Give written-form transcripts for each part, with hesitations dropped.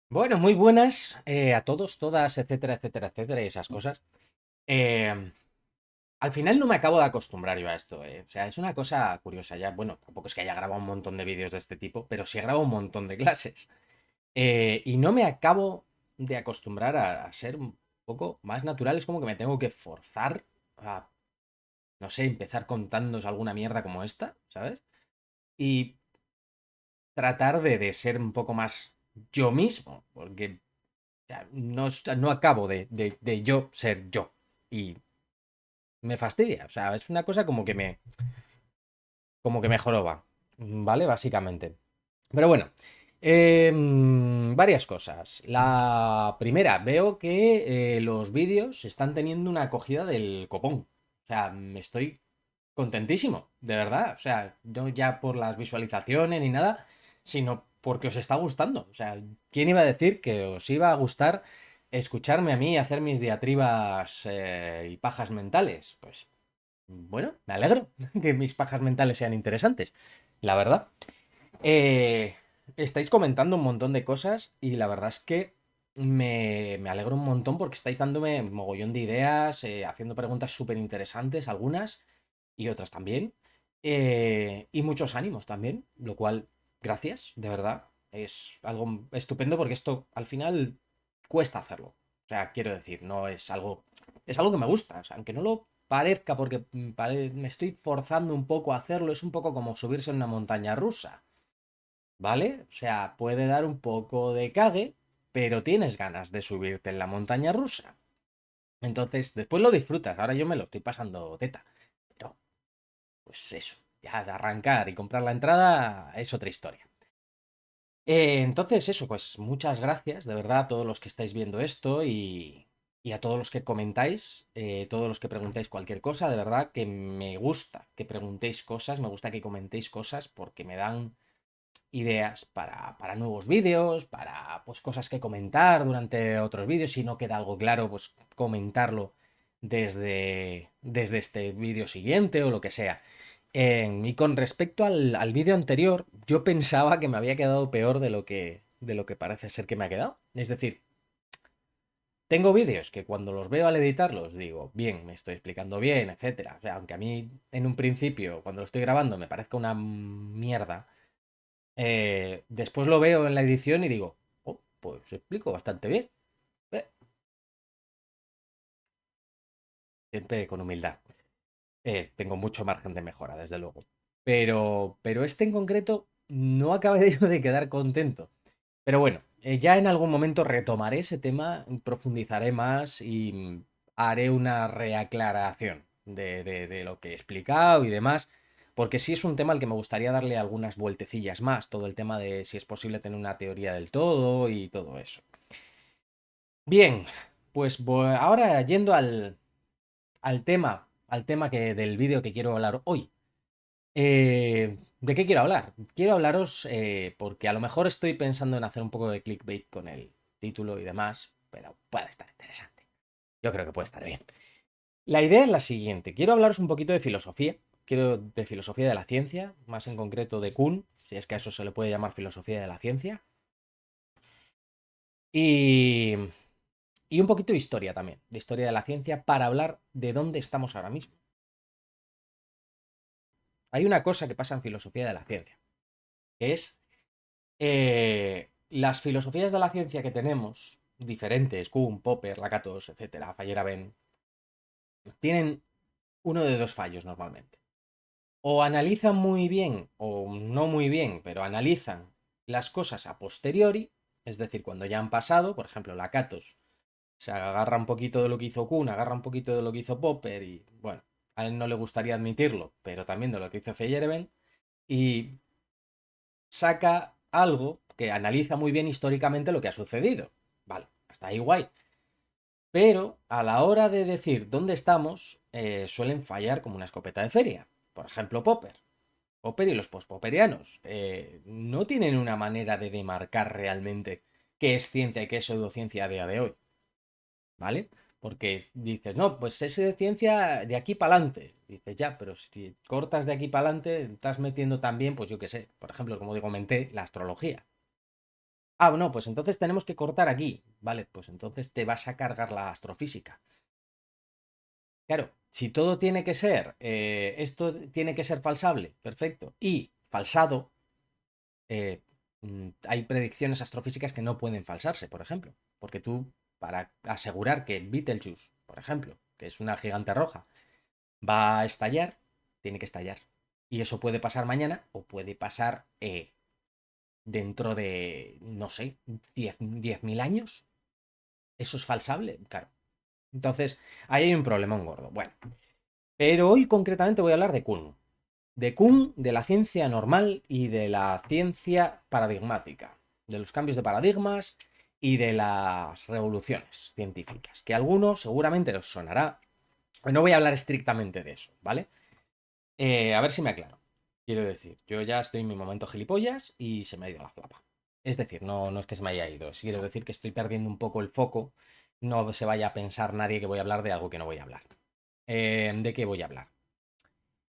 Bueno, muy buenas a todos, todas, etcétera, etcétera, etcétera, y esas cosas. Eh, Al final no me acabo de acostumbrar yo a esto, eh. O sea, es una cosa curiosa ya. Bueno, tampoco es que haya grabado un montón de vídeos de este tipo, pero sí he grabado un montón de clases. Y no me acabo de acostumbrar a ser un poco más natural. Es como que me tengo que forzar a, no sé, empezar contándos alguna mierda como esta, ¿sabes? Y tratar de ser un poco más yo mismo, porque sea, no acabo de yo ser yo. Y me fastidia. O sea, es una cosa como que me joroba. ¿Vale? Básicamente. Pero bueno. Varias cosas. La primera, veo que los vídeos están teniendo una acogida del copón. O sea, me estoy contentísimo, de verdad. O sea, no ya por las visualizaciones ni nada, sino porque os está gustando. O sea, ¿quién iba a decir que os iba a gustar escucharme a mí hacer mis diatribas y pajas mentales? Pues bueno, me alegro que mis pajas mentales sean interesantes, la verdad. Eh, Estáis comentando un montón de cosas y la verdad es que me alegro un montón porque estáis dándome un mogollón de ideas, haciendo preguntas súper interesantes, algunas y otras también. Y muchos ánimos también, lo cual, gracias, de verdad. Es algo estupendo porque esto al final cuesta hacerlo. O sea, quiero decir, no es algo. Es algo que me gusta. O sea, aunque no lo parezca porque me estoy forzando un poco a hacerlo, es un poco como subirse en una montaña rusa. ¿Vale? O sea, puede dar un poco de cague, pero tienes ganas de subirte en la montaña rusa. Entonces, después lo disfrutas. Ahora yo me lo estoy pasando teta. Pero pues eso, ya de arrancar y comprar la entrada es otra historia. Entonces, eso, pues muchas gracias, de verdad, a todos los que estáis viendo esto y a todos los que comentáis, todos los que preguntáis cualquier cosa, de verdad que me gusta que preguntéis cosas, me gusta que comentéis cosas porque me dan ideas para nuevos vídeos, para pues cosas que comentar durante otros vídeos, si no queda algo claro, pues comentarlo desde este vídeo siguiente o lo que sea. Y con respecto al vídeo anterior, yo pensaba que me había quedado peor de lo que parece ser que me ha quedado. Es decir, tengo vídeos que cuando los veo al editarlos digo, bien, me estoy explicando bien, etcétera. O sea, aunque a mí en un principio, cuando lo estoy grabando, me parezca una mierda, después lo veo en la edición y digo, oh, pues explico bastante bien. Eh, Siempre con humildad. Tengo mucho margen de mejora, desde luego. Pero este en concreto no acabé yo de quedar contento. Pero bueno, ya en algún momento retomaré ese tema, profundizaré más y haré una reaclaración de lo que he explicado y demás. Porque sí es un tema al que me gustaría darle algunas vueltecillas más. Todo el tema de si es posible tener una teoría del todo y todo eso. Bien, pues ahora yendo al tema del vídeo que quiero hablar hoy. ¿De qué quiero hablar? Quiero hablaros porque a lo mejor estoy pensando en hacer un poco de clickbait con el título y demás, pero puede estar interesante. Yo creo que puede estar bien. La idea es la siguiente. Quiero hablaros un poquito de filosofía. Quiero de filosofía de la ciencia, más en concreto de Kuhn, si es que a eso se le puede llamar filosofía de la ciencia. Y, y un poquito de historia también, de historia de la ciencia, para hablar de dónde estamos ahora mismo. Hay una cosa que pasa en filosofía de la ciencia, que es las filosofías de la ciencia que tenemos, diferentes, Kuhn, Popper, Lakatos, etcétera, Feyerabend, tienen uno de dos fallos normalmente. O analizan muy bien, o no muy bien, pero analizan las cosas a posteriori, es decir, cuando ya han pasado, por ejemplo, Lakatos se agarra un poquito de lo que hizo Kuhn, agarra un poquito de lo que hizo Popper y, bueno, a él no le gustaría admitirlo, pero también de lo que hizo Feyerabend, y saca algo que analiza muy bien históricamente lo que ha sucedido. Vale, hasta ahí guay. Pero a la hora de decir dónde estamos, suelen fallar como una escopeta de feria. Por ejemplo, Popper. Popper y los postpopperianos no tienen una manera de demarcar realmente qué es ciencia y qué es pseudociencia a día de hoy. ¿Vale? Porque dices, no, pues es de ciencia de aquí para adelante. Dices, ya, pero si cortas de aquí para adelante, estás metiendo también, pues yo qué sé, por ejemplo, como te comenté, la astrología. Ah, no, pues entonces tenemos que cortar aquí. Vale, pues entonces te vas a cargar la astrofísica. Claro, si todo tiene que ser, esto tiene que ser falsable, perfecto, y falsado, hay predicciones astrofísicas que no pueden falsarse, por ejemplo, porque tú, para asegurar que Betelgeuse, por ejemplo, que es una gigante roja, va a estallar, tiene que estallar. Y eso puede pasar mañana o puede pasar dentro de, no sé, 10.000 años. Eso es falsable, claro. Entonces, ahí hay un problema, un gordo. Bueno, pero hoy concretamente voy a hablar de Kuhn. De Kuhn, de la ciencia normal y de la ciencia paradigmática. De los cambios de paradigmas y de las revoluciones científicas. Que a algunos seguramente les sonará. No voy a hablar estrictamente de eso, ¿vale? A ver si me aclaro. Quiero decir, yo ya estoy en mi momento gilipollas y se me ha ido la flapa. Es decir, no es que se me haya ido, quiero decir que estoy perdiendo un poco el foco. No se vaya a pensar nadie que voy a hablar de algo que no voy a hablar. ¿De qué voy a hablar?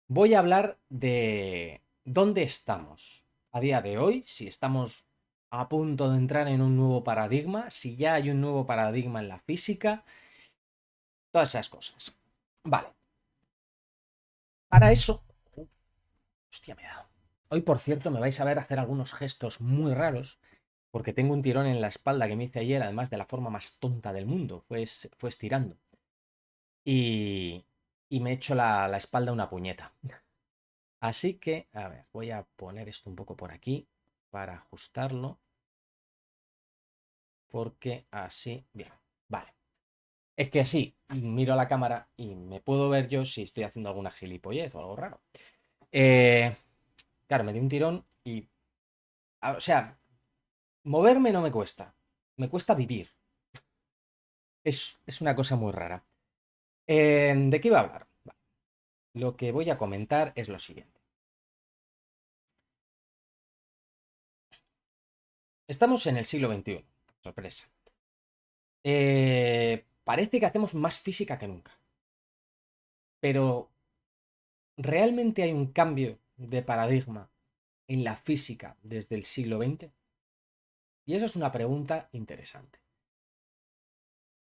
Voy a hablar de dónde estamos a día de hoy, si estamos a punto de entrar en un nuevo paradigma, si ya hay un nuevo paradigma en la física, todas esas cosas. Vale, para eso... Hostia, me he dado. Hoy, por cierto, me vais a ver hacer algunos gestos muy raros, porque tengo un tirón en la espalda que me hice ayer, además de la forma más tonta del mundo, fue estirando. Y, y me he hecho la espalda una puñeta. Así que, a ver, voy a poner esto un poco por aquí para ajustarlo, porque así, bien, vale. Es que así miro a la cámara y me puedo ver yo si estoy haciendo alguna gilipollez o algo raro. Eh, claro, me di un tirón y, o sea, moverme no me cuesta vivir. Es una cosa muy rara. ¿De qué iba a hablar? Lo que voy a comentar es lo siguiente. Estamos en el siglo XXI. Sorpresa. Parece que hacemos más física que nunca. Pero ¿realmente hay un cambio de paradigma en la física desde el siglo XX? Y eso es una pregunta interesante.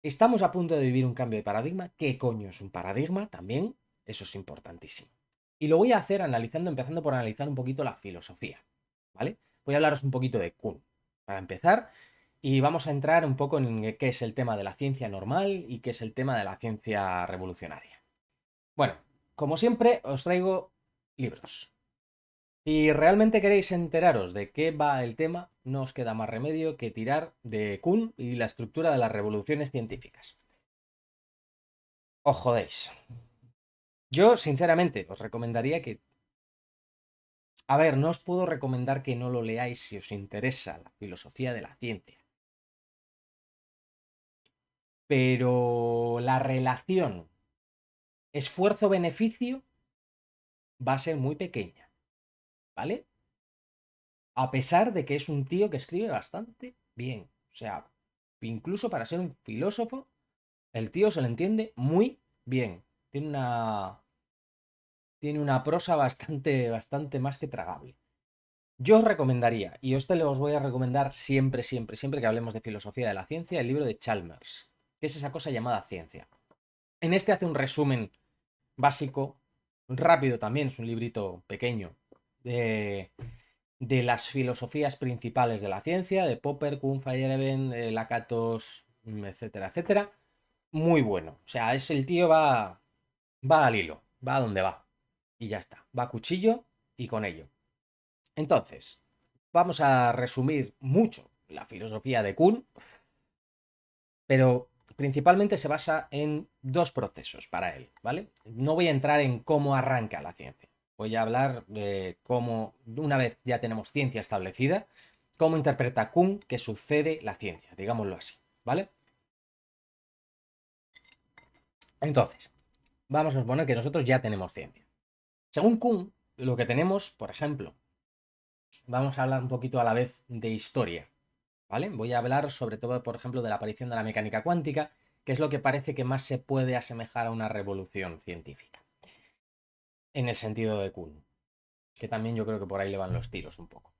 ¿Estamos a punto de vivir un cambio de paradigma? ¿Qué coño es un paradigma? También eso es importantísimo. Y lo voy a hacer empezando por analizar un poquito la filosofía, ¿vale? Voy a hablaros un poquito de Kuhn, para empezar, y vamos a entrar un poco en qué es el tema de la ciencia normal y qué es el tema de la ciencia revolucionaria. Bueno, como siempre, os traigo libros. Si realmente queréis enteraros de qué va el tema, no os queda más remedio que tirar de Kuhn y la estructura de las revoluciones científicas. Os jodéis. Yo, sinceramente, os recomendaría que... A ver, no os puedo recomendar que no lo leáis si os interesa la filosofía de la ciencia. Pero la relación esfuerzo-beneficio va a ser muy pequeña, ¿vale? A pesar de que es un tío que escribe bastante bien. O sea, incluso para ser un filósofo, el tío se le entiende muy bien. Tiene una prosa bastante más que tragable. Yo os recomendaría, y os voy a recomendar siempre, siempre, siempre que hablemos de filosofía de la ciencia, el libro de Chalmers, que es esa cosa llamada ciencia. En este hace un resumen básico, rápido también, es un librito pequeño, de las filosofías principales de la ciencia, de Popper, Kuhn, Feyerabend, Lakatos, etcétera, etcétera. Muy bueno. O sea, es el tío va al hilo, va a donde va. Y ya está. Va a cuchillo y con ello. Entonces, vamos a resumir mucho la filosofía de Kuhn, pero principalmente se basa en dos procesos para él, ¿vale? No voy a entrar en cómo arranca la ciencia. Voy a hablar de cómo, una vez ya tenemos ciencia establecida, cómo interpreta Kuhn que sucede la ciencia, digámoslo así, ¿vale? Entonces, vamos a suponer que nosotros ya tenemos ciencia. Según Kuhn, lo que tenemos, por ejemplo, vamos a hablar un poquito a la vez de historia, ¿vale? Voy a hablar sobre todo, por ejemplo, de la aparición de la mecánica cuántica, que es lo que parece que más se puede asemejar a una revolución científica, en el sentido de Kuhn, que también yo creo que por ahí le van los tiros un poco.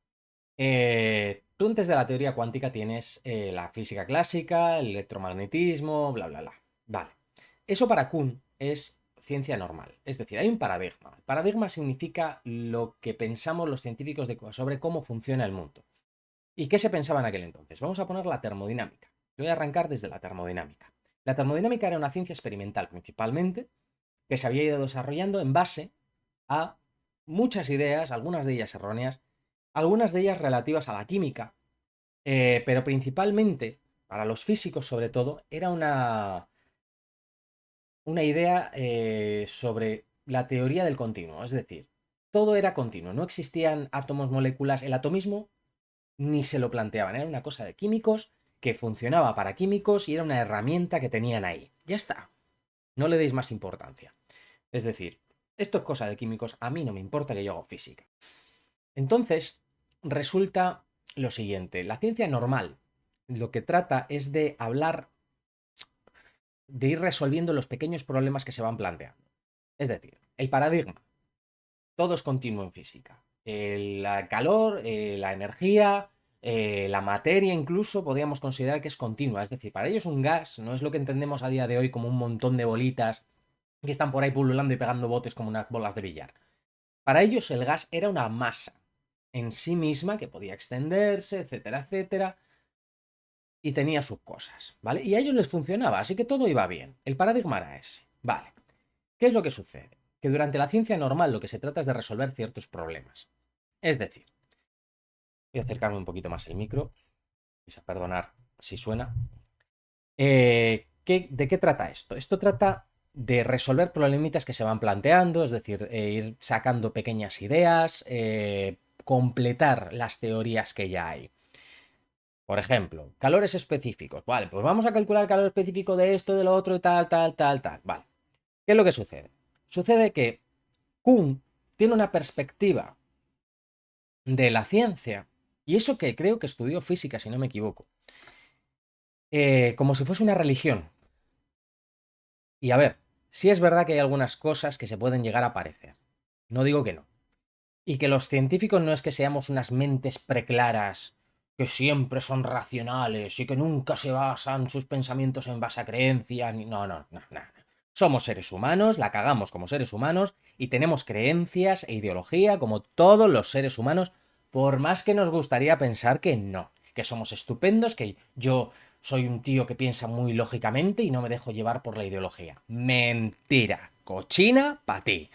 Tú antes de la teoría cuántica tienes la física clásica, el electromagnetismo, bla, bla, bla. Vale. Eso para Kuhn es ciencia normal. Es decir, hay un paradigma. El paradigma significa lo que pensamos los científicos sobre cómo funciona el mundo. ¿Y qué se pensaba en aquel entonces? Vamos a poner la termodinámica. Voy a arrancar desde la termodinámica. La termodinámica era una ciencia experimental principalmente, que se había ido desarrollando en base a muchas ideas, algunas de ellas erróneas, algunas de ellas relativas a la química, pero principalmente, para los físicos sobre todo, era una idea sobre la teoría del continuo, es decir, todo era continuo, no existían átomos, moléculas, el atomismo ni se lo planteaban, era una cosa de químicos que funcionaba para químicos y era una herramienta que tenían ahí. Ya está, no le deis más importancia. Es decir, esto es cosa de químicos, a mí no me importa que yo hago física. Entonces, resulta lo siguiente, la ciencia normal lo que trata es de hablar, de ir resolviendo los pequeños problemas que se van planteando. Es decir, el paradigma, todo es continuo en física. El calor, la energía, la materia incluso podríamos considerar que es continua. Es decir, para ellos un gas no es lo que entendemos a día de hoy como un montón de bolitas que están por ahí pululando y pegando botes como unas bolas de billar. Para ellos el gas era una masa en sí misma que podía extenderse, etcétera, etcétera, y tenía sus cosas, ¿vale? Y a ellos les funcionaba, así que todo iba bien. El paradigma era ese, ¿vale? ¿Qué es lo que sucede? Que durante la ciencia normal lo que se trata es de resolver ciertos problemas. Es decir, voy a acercarme un poquito más el micro, vais a perdonar si suena. ¿De qué trata esto? Esto trata de resolver problemitas que se van planteando, es decir, ir sacando pequeñas ideas, completar las teorías que ya hay. Por ejemplo, calores específicos. Vale, pues vamos a calcular el calor específico de esto, de lo otro, y tal, tal, tal, tal. Vale. ¿Qué es lo que sucede? Sucede que Kuhn tiene una perspectiva de la ciencia, y eso que creo que estudió física, si no me equivoco, como si fuese una religión. Y a ver, sí es verdad que hay algunas cosas que se pueden llegar a parecer. No digo que no. Y que los científicos no es que seamos unas mentes preclaras que siempre son racionales y que nunca se basan sus pensamientos en base a creencias. No, no, no, no. Somos seres humanos, la cagamos como seres humanos y tenemos creencias e ideología como todos los seres humanos, por más que nos gustaría pensar que no, que somos estupendos, que yo soy un tío que piensa muy lógicamente y no me dejo llevar por la ideología. Mentira, cochina para ti.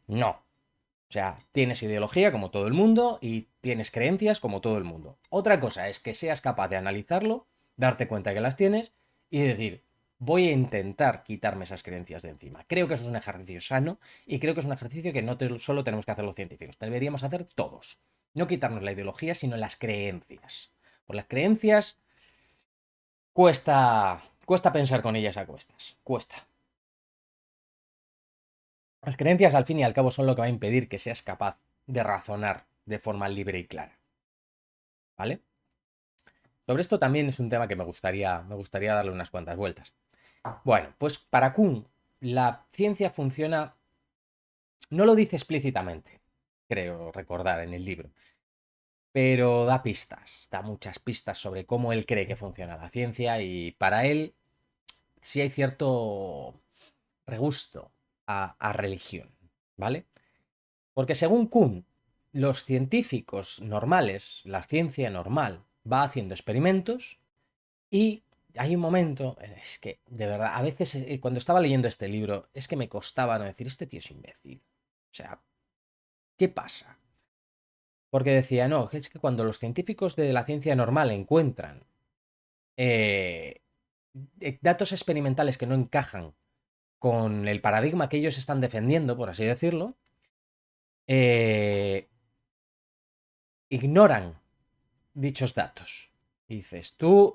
No, o sea, tienes ideología como todo el mundo y tienes creencias como todo el mundo. Otra cosa es que seas capaz de analizarlo, darte cuenta que las tienes y decir, voy a intentar quitarme esas creencias de encima. Creo que eso es un ejercicio sano y creo que es un ejercicio que no solo tenemos que hacer los científicos, deberíamos hacer todos. No quitarnos la ideología, sino las creencias. Por las creencias cuesta pensar con ellas a cuestas. Cuesta. Las creencias, al fin y al cabo, son lo que va a impedir que seas capaz de razonar de forma libre y clara. ¿Vale? Sobre esto también es un tema que me gustaría darle unas cuantas vueltas. Bueno, pues para Kuhn, la ciencia funciona, no lo dice explícitamente, creo recordar en el libro, pero da pistas, da muchas pistas sobre cómo él cree que funciona la ciencia y para él sí hay cierto regusto a religión, ¿vale? Porque según Kuhn, los científicos normales, la ciencia normal, va haciendo experimentos y hay un momento, es que de verdad, a veces cuando estaba leyendo este libro, es que me costaba no decir, este tío es imbécil. O sea, ¿qué pasa? Porque decía, no, es que cuando los científicos de la ciencia normal encuentran eh, datos experimentales que no encajan con el paradigma que ellos están defendiendo, por así decirlo, eh, ignoran dichos datos. Y dices, tú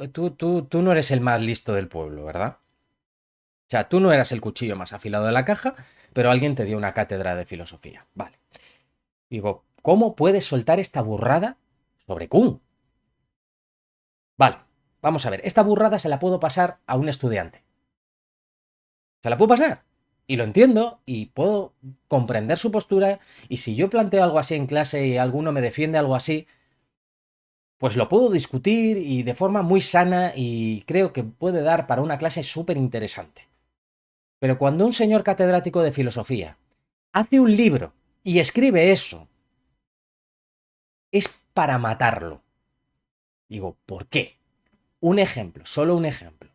no eres el más listo del pueblo, ¿verdad? O sea, tú no eras el cuchillo más afilado de la caja, pero alguien te dio una cátedra de filosofía. Vale. Digo, ¿cómo puedes soltar esta burrada sobre Kuhn? Vale, vamos a ver, esta burrada se la puedo pasar a un estudiante. Se la puedo pasar. Y lo entiendo y puedo comprender su postura. Y si yo planteo algo así en clase y alguno me defiende algo así, pues lo puedo discutir y de forma muy sana y creo que puede dar para una clase súper interesante. Pero cuando un señor catedrático de filosofía hace un libro y escribe eso, es para matarlo. Digo, ¿por qué? Un ejemplo, solo un ejemplo.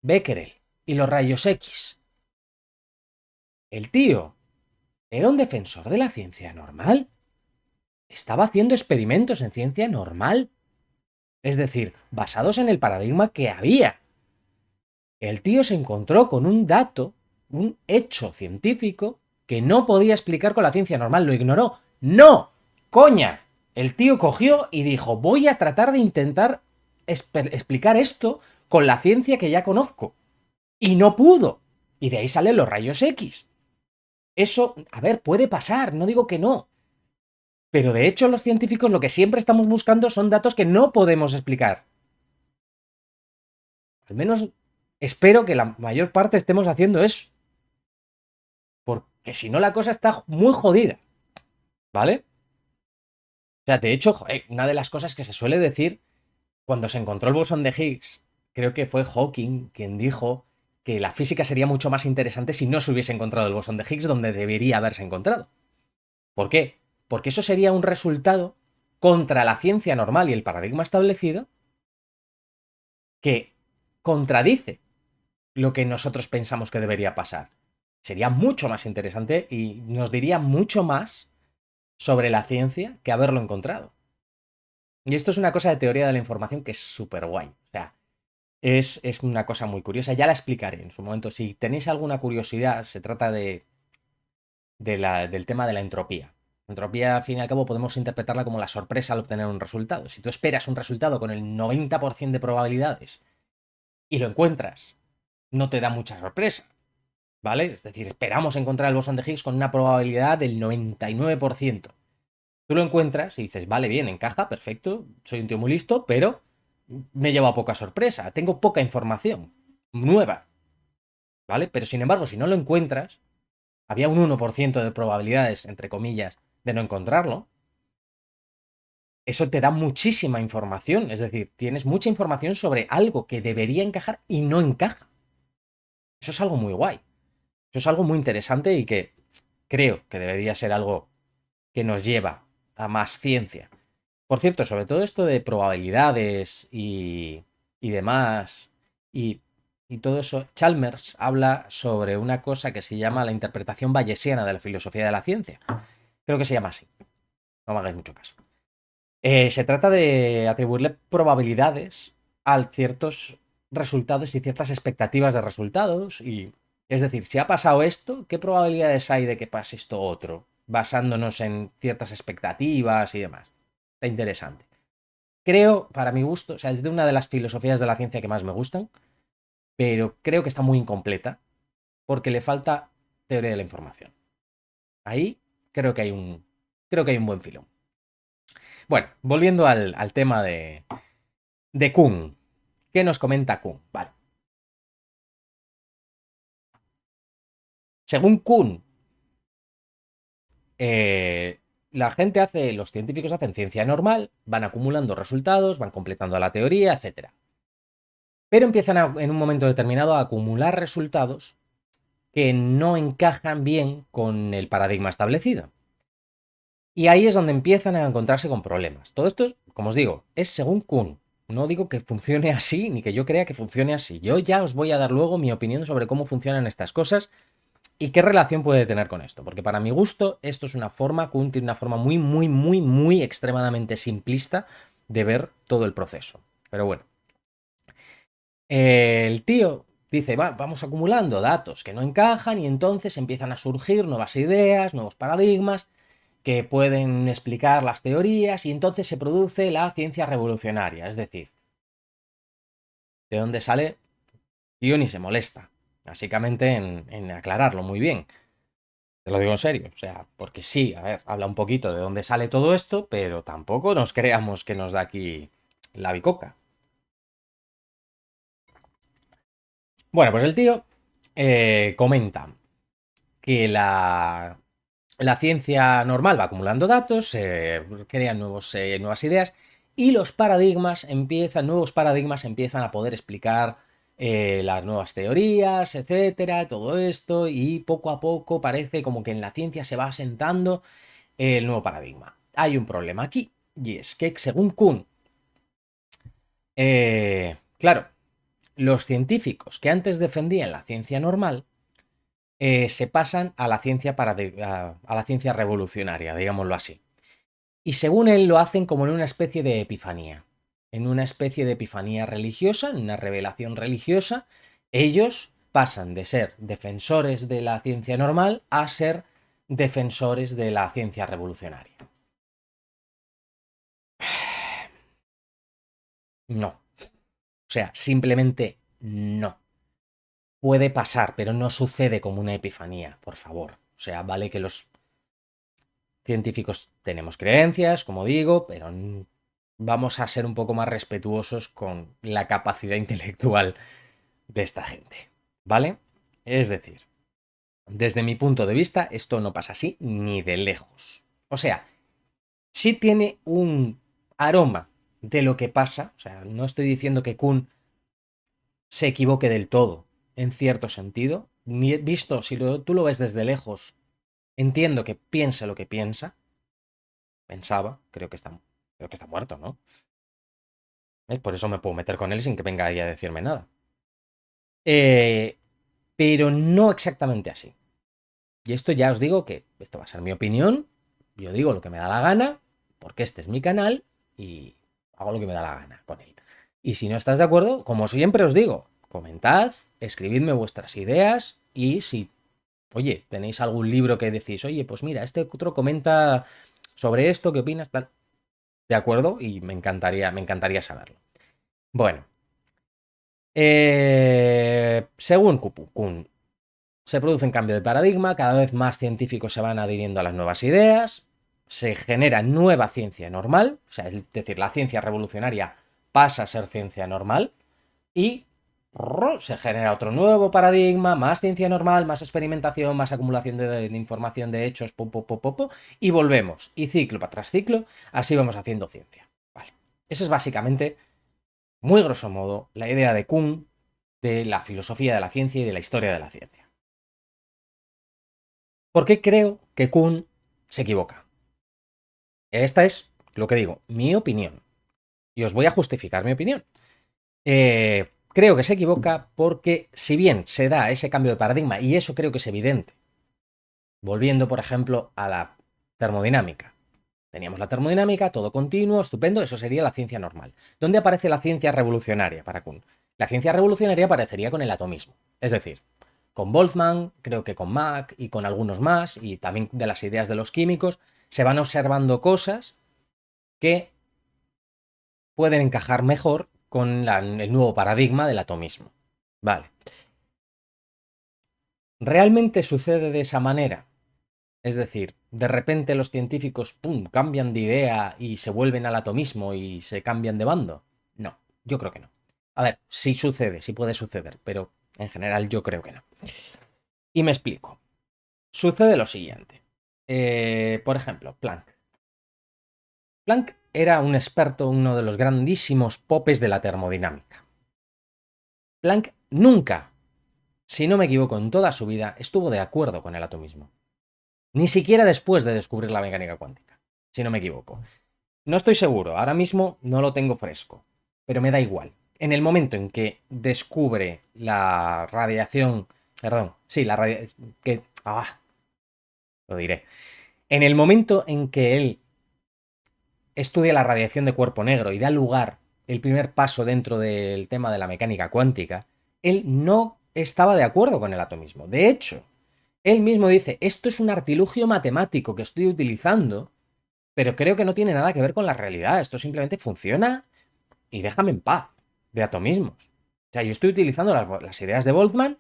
Becquerel y los rayos X. El tío era un defensor de la ciencia normal. Estaba haciendo experimentos en ciencia normal. Es decir, basados en el paradigma que había. El tío se encontró con un dato, un hecho científico que no podía explicar con la ciencia normal. Lo ignoró. ¡No! ¡Coña! El tío cogió y dijo, voy a tratar de intentar explicar esto con la ciencia que ya conozco. Y no pudo. Y de ahí salen los rayos X. Eso, a ver, puede pasar, no digo que no. Pero de hecho los científicos lo que siempre estamos buscando son datos que no podemos explicar. Al menos espero que la mayor parte estemos haciendo eso. Porque si no la cosa está muy jodida. ¿Vale? O sea, de hecho, joder, una de las cosas que se suele decir cuando se encontró el bosón de Higgs, creo que fue Hawking quien dijo que la física sería mucho más interesante si no se hubiese encontrado el bosón de Higgs donde debería haberse encontrado. ¿Por qué? Porque eso sería un resultado contra la ciencia normal y el paradigma establecido que contradice lo que nosotros pensamos que debería pasar. Sería mucho más interesante y nos diría mucho más sobre la ciencia que haberlo encontrado. Y esto es una cosa de teoría de la información que es súper guay. O sea, es una cosa muy curiosa. Ya la explicaré en su momento. Si tenéis alguna curiosidad, se trata del tema de la entropía. Entropía, al fin y al cabo, podemos interpretarla como la sorpresa al obtener un resultado. Si tú esperas un resultado con el 90% de probabilidades y lo encuentras, no te da mucha sorpresa, ¿vale? Es decir, esperamos encontrar el bosón de Higgs con una probabilidad del 99%. Tú lo encuentras y dices, vale, bien, encaja, perfecto, soy un tío muy listo, pero me lleva a poca sorpresa, tengo poca información nueva, ¿vale? Pero sin embargo, si no lo encuentras, había un 1% de probabilidades, entre comillas, de no encontrarlo. Eso te da muchísima información, es decir, tienes mucha información sobre algo que debería encajar y no encaja. Eso es algo muy guay. Eso es algo muy interesante y que creo que debería ser algo que nos lleva a más ciencia. Por cierto, sobre todo esto de probabilidades y demás, y todo eso, Chalmers habla sobre una cosa que se llama la interpretación bayesiana de la filosofía de la ciencia. Creo que se llama así. No me hagáis mucho caso. Se trata de atribuirle probabilidades a ciertos resultados y ciertas expectativas de resultados. Y es decir, si ha pasado esto, ¿qué probabilidades hay de que pase esto otro? Basándonos en ciertas expectativas y demás. Está interesante. Creo, para mi gusto, o sea, es de una de las filosofías de la ciencia que más me gustan, pero creo que está muy incompleta porque le falta teoría de la información. Ahí creo que hay un buen filón. Bueno, volviendo al tema de Kuhn. ¿Qué nos comenta Kuhn? Vale. Según Kuhn, la gente hace, los científicos hacen ciencia normal, van acumulando resultados, van completando la teoría, etc. Pero empiezan en un momento determinado a acumular resultados que no encajan bien con el paradigma establecido. Y ahí es donde empiezan a encontrarse con problemas. Todo esto, como os digo, es según Kuhn. No digo que funcione así, ni que yo crea que funcione así. Yo ya os voy a dar luego mi opinión sobre cómo funcionan estas cosas y qué relación puede tener con esto. Porque para mi gusto, esto es una forma, Kuhn tiene una forma muy, muy, muy, muy extremadamente simplista de ver todo el proceso. Pero bueno. El tío dice, vamos acumulando datos que no encajan y entonces empiezan a surgir nuevas ideas, nuevos paradigmas que pueden explicar las teorías y entonces se produce la ciencia revolucionaria. Es decir, ¿de dónde sale? Tío ni se molesta. Básicamente en aclararlo muy bien. Te lo digo en serio. O sea, porque sí, a ver, habla un poquito de dónde sale todo esto, pero tampoco nos creamos que nos da aquí la bicoca. Bueno, pues el tío comenta que la ciencia normal va acumulando datos, se crean nuevas ideas y los paradigmas nuevos paradigmas empiezan a poder explicar las nuevas teorías, etcétera, todo esto, y poco a poco parece como que en la ciencia se va asentando el nuevo paradigma. Hay un problema aquí, y es que según Kuhn, claro, los científicos que antes defendían la ciencia normal se pasan a la ciencia, a la ciencia revolucionaria, digámoslo así. Y según él lo hacen como en una especie de epifanía. En una especie de epifanía religiosa, en una revelación religiosa, ellos pasan de ser defensores de la ciencia normal a ser defensores de la ciencia revolucionaria. No. O sea, simplemente no. Puede pasar, pero no sucede como una epifanía, por favor. O sea, vale que los científicos tenemos creencias, como digo, pero vamos a ser un poco más respetuosos con la capacidad intelectual de esta gente, ¿vale? Es decir, desde mi punto de vista, esto no pasa así ni de lejos. O sea, sí tiene un aroma de lo que pasa, o sea, no estoy diciendo que Kuhn se equivoque del todo, en cierto sentido, ni visto, si tú lo ves desde lejos, entiendo que piensa lo que piensa, pensaba, creo que está muerto, ¿no? Por eso me puedo meter con él sin que venga ahí a decirme nada. Pero no exactamente así. Y esto ya os digo que esto va a ser mi opinión. Yo digo lo que me da la gana, porque este es mi canal y hago lo que me da la gana con él. Y si no estás de acuerdo, como siempre os digo, comentad, escribidme vuestras ideas y si, oye, tenéis algún libro que decís, oye, pues mira, este otro comenta sobre esto, ¿qué opinas? Tal. De acuerdo, y me encantaría saberlo. Bueno, según Kuhn, se produce un cambio de paradigma, cada vez más científicos se van adhiriendo a las nuevas ideas, se genera nueva ciencia normal, o sea, es decir, la ciencia revolucionaria pasa a ser ciencia normal y se genera otro nuevo paradigma, más ciencia normal, más experimentación, más acumulación de información, de hechos, y volvemos, y ciclo tras ciclo, así vamos haciendo ciencia. Vale. Eso es básicamente, muy grosso modo, la idea de Kuhn de la filosofía de la ciencia y de la historia de la ciencia. ¿Por qué creo que Kuhn se equivoca? Esta es, lo que digo, mi opinión. Y os voy a justificar mi opinión. Creo que se equivoca porque si bien se da ese cambio de paradigma, y eso creo que es evidente, volviendo por ejemplo a la termodinámica. Teníamos la termodinámica, todo continuo, estupendo, eso sería la ciencia normal. ¿Dónde aparece la ciencia revolucionaria para Kuhn? La ciencia revolucionaria aparecería con el atomismo. Es decir, con Boltzmann, creo que con Mach y con algunos más, y también de las ideas de los químicos, se van observando cosas que pueden encajar mejor con el nuevo paradigma del atomismo. Vale. ¿Realmente sucede de esa manera? Es decir, de repente los científicos, ¡pum!, cambian de idea y se vuelven al atomismo y se cambian de bando. No, yo creo que no. A ver, sí sucede, sí puede suceder, pero en general yo creo que no. Y me explico. Sucede lo siguiente. Por ejemplo, Planck. Planck era un experto, uno de los grandísimos popes de la termodinámica. Planck nunca, si no me equivoco, en toda su vida estuvo de acuerdo con el atomismo. Ni siquiera después de descubrir la mecánica cuántica, si no me equivoco. No estoy seguro, ahora mismo no lo tengo fresco, pero me da igual. En el momento en que descubre la radiación, perdón, sí, la radiación, lo diré. En el momento en que él estudia la radiación de cuerpo negro y da lugar el primer paso dentro del tema de la mecánica cuántica, él no estaba de acuerdo con el atomismo. De hecho, él mismo dice, esto es un artilugio matemático que estoy utilizando, pero creo que no tiene nada que ver con la realidad. Esto simplemente funciona y déjame en paz de atomismos. O sea, yo estoy utilizando las ideas de Boltzmann,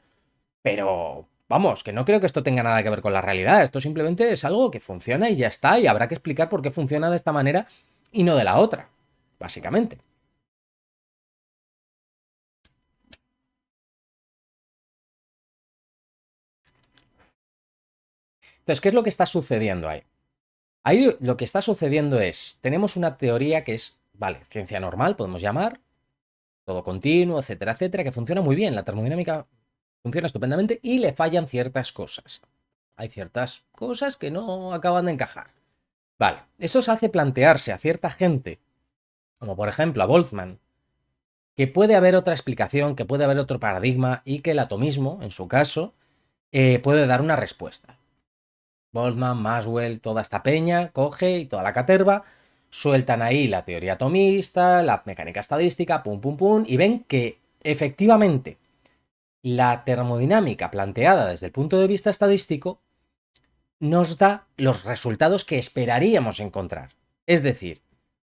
pero vamos, que no creo que esto tenga nada que ver con la realidad. Esto simplemente es algo que funciona y ya está, y habrá que explicar por qué funciona de esta manera y no de la otra, básicamente. Entonces, ¿qué es lo que está sucediendo ahí? Ahí lo que está sucediendo es, tenemos una teoría que es vale, ciencia normal, podemos llamar, todo continuo, etcétera, etcétera, que funciona muy bien, la termodinámica funciona estupendamente y le fallan ciertas cosas. Hay ciertas cosas que no acaban de encajar. Vale, eso se hace plantearse a cierta gente, como por ejemplo a Boltzmann, que puede haber otra explicación, que puede haber otro paradigma y que el atomismo, en su caso, puede dar una respuesta. Boltzmann, Maxwell, toda esta peña coge y toda la caterva sueltan ahí la teoría atomista, la mecánica estadística, pum, pum, pum, y ven que efectivamente la termodinámica planteada desde el punto de vista estadístico nos da los resultados que esperaríamos encontrar. Es decir,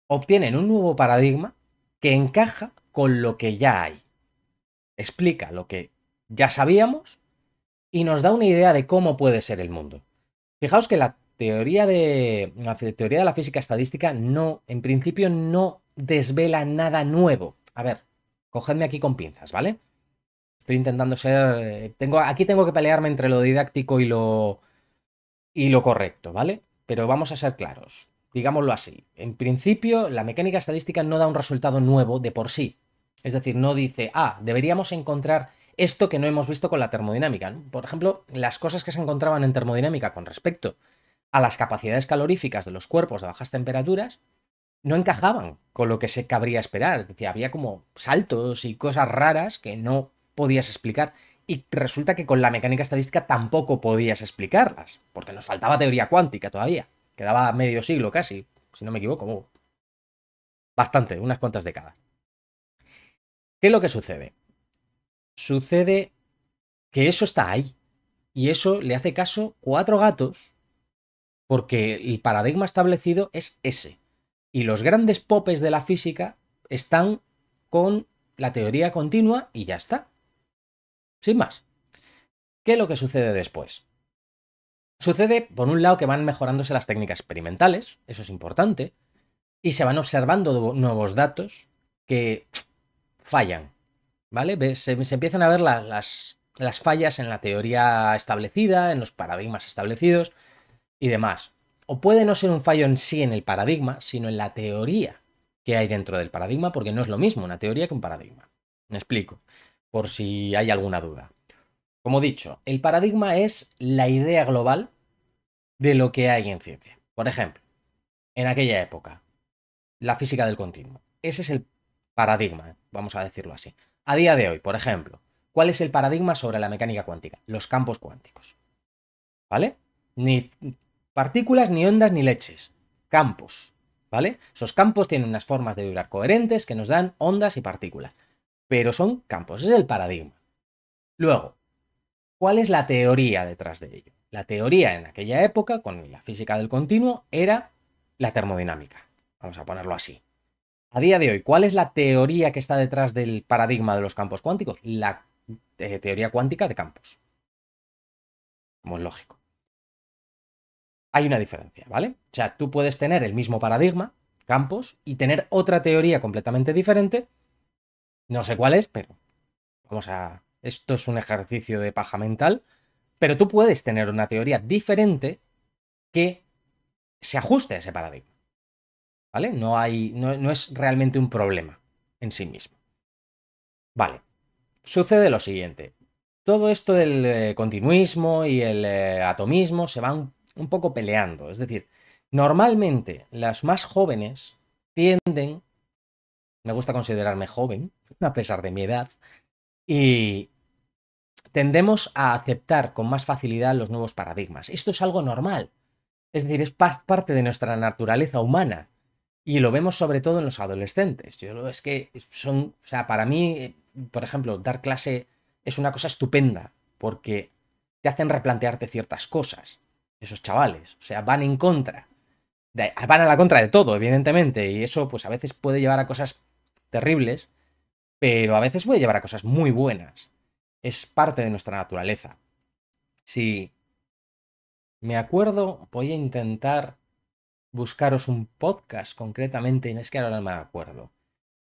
obtienen un nuevo paradigma que encaja con lo que ya hay. Explica lo que ya sabíamos y nos da una idea de cómo puede ser el mundo. Fijaos que la teoría de la física estadística no, en principio, no desvela nada nuevo. A ver, cogedme aquí con pinzas, ¿vale? Estoy intentando ser. Aquí tengo que pelearme entre lo didáctico y lo correcto, ¿vale? Pero vamos a ser claros. Digámoslo así. En principio, la mecánica estadística no da un resultado nuevo de por sí. Es decir, no dice, deberíamos encontrar esto que no hemos visto con la termodinámica, ¿no? Por ejemplo, las cosas que se encontraban en termodinámica con respecto a las capacidades caloríficas de los cuerpos de bajas temperaturas no encajaban con lo que se cabría esperar. Es decir, había como saltos y cosas raras que no podías explicar. Y resulta que con la mecánica estadística tampoco podías explicarlas, porque nos faltaba teoría cuántica todavía. Quedaba medio siglo casi, si no me equivoco. Bastante, unas cuantas décadas. ¿Qué es lo que sucede? Sucede que eso está ahí. Y eso le hace caso 4 gatos, porque el paradigma establecido es ese. Y los grandes popes de la física están con la teoría continua y ya está. Sin más. ¿Qué es lo que sucede después? Sucede, por un lado, que van mejorándose las técnicas experimentales, eso es importante, y se van observando nuevos datos que fallan, ¿vale? Se empiezan a ver las fallas en la teoría establecida, en los paradigmas establecidos y demás. O puede no ser un fallo en sí en el paradigma, sino en la teoría que hay dentro del paradigma, porque no es lo mismo una teoría que un paradigma. Me explico, por si hay alguna duda. Como dicho, el paradigma es la idea global de lo que hay en ciencia. Por ejemplo, en aquella época, la física del continuo. Ese es el paradigma, vamos a decirlo así. A día de hoy, por ejemplo, ¿cuál es el paradigma sobre la mecánica cuántica? Los campos cuánticos. ¿Vale? Ni partículas, ni ondas, ni leches. Campos. ¿Vale? Esos campos tienen unas formas de vibrar coherentes que nos dan ondas y partículas. Pero son campos, ese es el paradigma. Luego, ¿cuál es la teoría detrás de ello? La teoría en aquella época, con la física del continuo, era la termodinámica. Vamos a ponerlo así. A día de hoy, ¿cuál es la teoría que está detrás del paradigma de los campos cuánticos? La teoría cuántica de campos. Como es lógico. Hay una diferencia, ¿vale? O sea, tú puedes tener el mismo paradigma, campos, y tener otra teoría completamente diferente. No sé cuál es, pero vamos a. Esto es un ejercicio de paja mental. Pero tú puedes tener una teoría diferente que se ajuste a ese paradigma. ¿Vale? No es realmente un problema en sí mismo. Vale. Sucede lo siguiente. Todo esto del continuismo y el atomismo se van un poco peleando. Es decir, normalmente las más jóvenes tienden, me gusta considerarme joven, a pesar de mi edad, y tendemos a aceptar con más facilidad los nuevos paradigmas. Esto es algo normal. Es decir, es parte de nuestra naturaleza humana. Y lo vemos sobre todo en los adolescentes. Es que son, o sea, para mí, por ejemplo, dar clase es una cosa estupenda, porque te hacen replantearte ciertas cosas. Esos chavales, o sea, van en contra. Van a la contra de todo, evidentemente, y eso pues a veces puede llevar a cosas terribles, pero a veces puede llevar a cosas muy buenas. Es parte de nuestra naturaleza. Si me acuerdo, voy a intentar buscaros un podcast concretamente, y es que ahora no me acuerdo.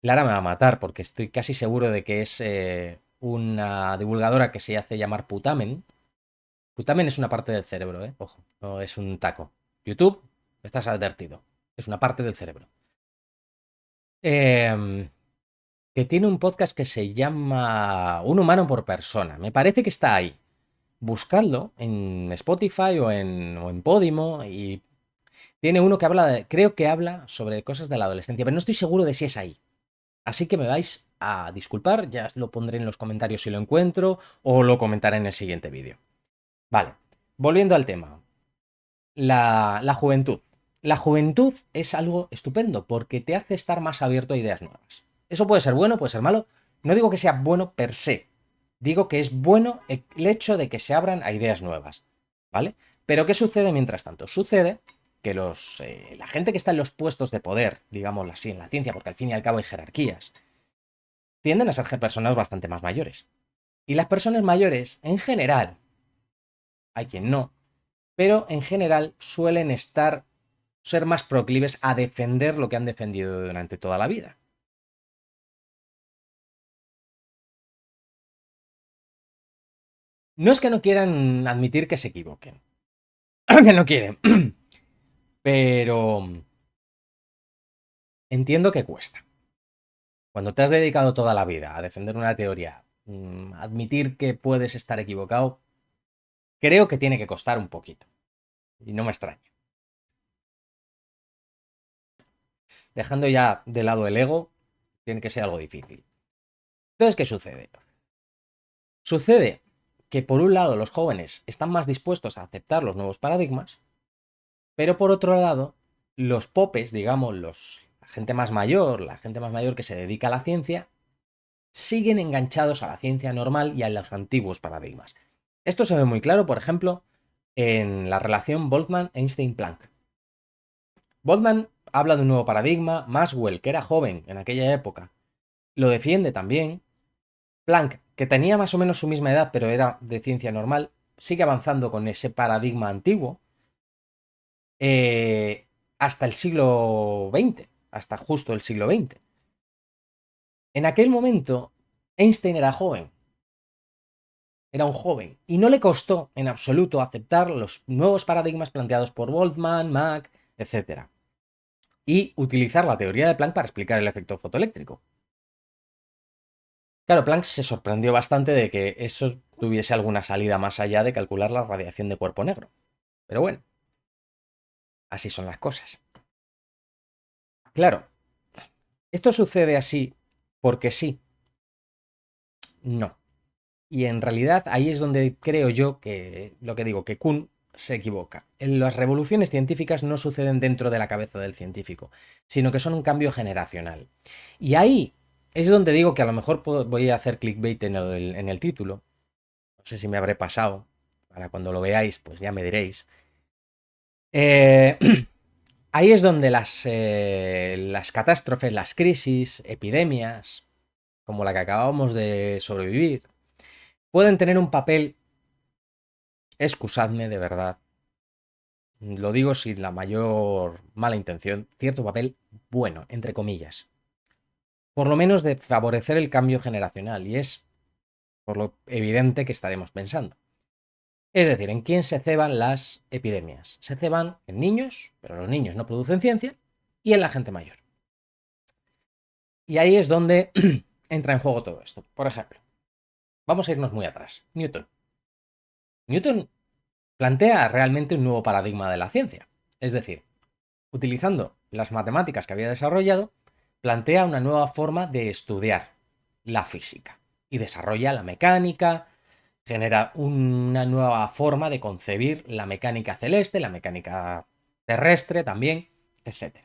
Lara me va a matar porque estoy casi seguro de que es una divulgadora que se hace llamar Putamen. Putamen es una parte del cerebro, ¿eh? Ojo, no es un taco. YouTube, estás advertido. Es una parte del cerebro. em, que tiene un podcast que se llama Un humano por persona. Me parece que está ahí. Buscadlo en Spotify o en Podimo y tiene uno que habla creo que habla sobre cosas de la adolescencia, pero no estoy seguro de si es ahí. Así que me vais a disculpar, ya lo pondré en los comentarios si lo encuentro o lo comentaré en el siguiente vídeo. Vale, volviendo al tema. La juventud. La juventud es algo estupendo porque te hace estar más abierto a ideas nuevas. Eso puede ser bueno, puede ser malo. No digo que sea bueno per se. Digo que es bueno el hecho de que se abran a ideas nuevas. ¿Vale? Pero ¿qué sucede mientras tanto? Sucede que la gente que está en los puestos de poder, digámoslo así, en la ciencia, porque al fin y al cabo hay jerarquías, tienden a ser personas bastante más mayores. Y las personas mayores, en general, hay quien no, pero en general suelen ser más proclives a defender lo que han defendido durante toda la vida. No es que no quieran admitir que se equivoquen, que no quieren, pero entiendo que cuesta. Cuando te has dedicado toda la vida a defender una teoría, admitir que puedes estar equivocado, creo que tiene que costar un poquito. Y no me extraña. Dejando ya de lado el ego, tiene que ser algo difícil. Entonces, ¿qué sucede? Sucede que por un lado los jóvenes están más dispuestos a aceptar los nuevos paradigmas, pero por otro lado, los popes, digamos, la gente más mayor que se dedica a la ciencia, siguen enganchados a la ciencia normal y a los antiguos paradigmas. Esto se ve muy claro, por ejemplo, en la relación Boltzmann-Einstein-Planck. Boltzmann habla de un nuevo paradigma, Maxwell, que era joven en aquella época, lo defiende también. Planck, que tenía más o menos su misma edad, pero era de ciencia normal, sigue avanzando con ese paradigma antiguo hasta el siglo XX, hasta justo el siglo XX. En aquel momento, Einstein era un joven, y no le costó en absoluto aceptar los nuevos paradigmas planteados por Boltzmann, Mach, etc. Y utilizar la teoría de Planck para explicar el efecto fotoeléctrico. Claro, Planck se sorprendió bastante de que eso tuviese alguna salida más allá de calcular la radiación de cuerpo negro. Pero bueno, así son las cosas. Claro, esto sucede así porque sí, no. Y en realidad ahí es donde creo yo que lo que digo, que Kuhn se equivoca. Las revoluciones científicas no suceden dentro de la cabeza del científico, sino que son un cambio generacional. Y ahí es donde digo que a lo mejor voy a hacer clickbait en el título. No sé si me habré pasado. Para cuando lo veáis, pues ya me diréis. Eh, Ahí es donde las catástrofes, las crisis, epidemias, como la que acabamos de sobrevivir, pueden tener un papel, excusadme de verdad, lo digo sin la mayor mala intención, cierto papel bueno, entre comillas. Por lo menos de favorecer el cambio generacional, y es por lo evidente que estaremos pensando. Es decir, ¿en quién se ceban las epidemias? Se ceban en niños, pero los niños no producen ciencia, y en la gente mayor. Y ahí es donde entra en juego todo esto. Por ejemplo, vamos a irnos muy atrás. Newton. Newton plantea realmente un nuevo paradigma de la ciencia. Es decir, utilizando las matemáticas que había desarrollado, plantea una nueva forma de estudiar la física y desarrolla la mecánica, genera una nueva forma de concebir la mecánica celeste, la mecánica terrestre también, etc.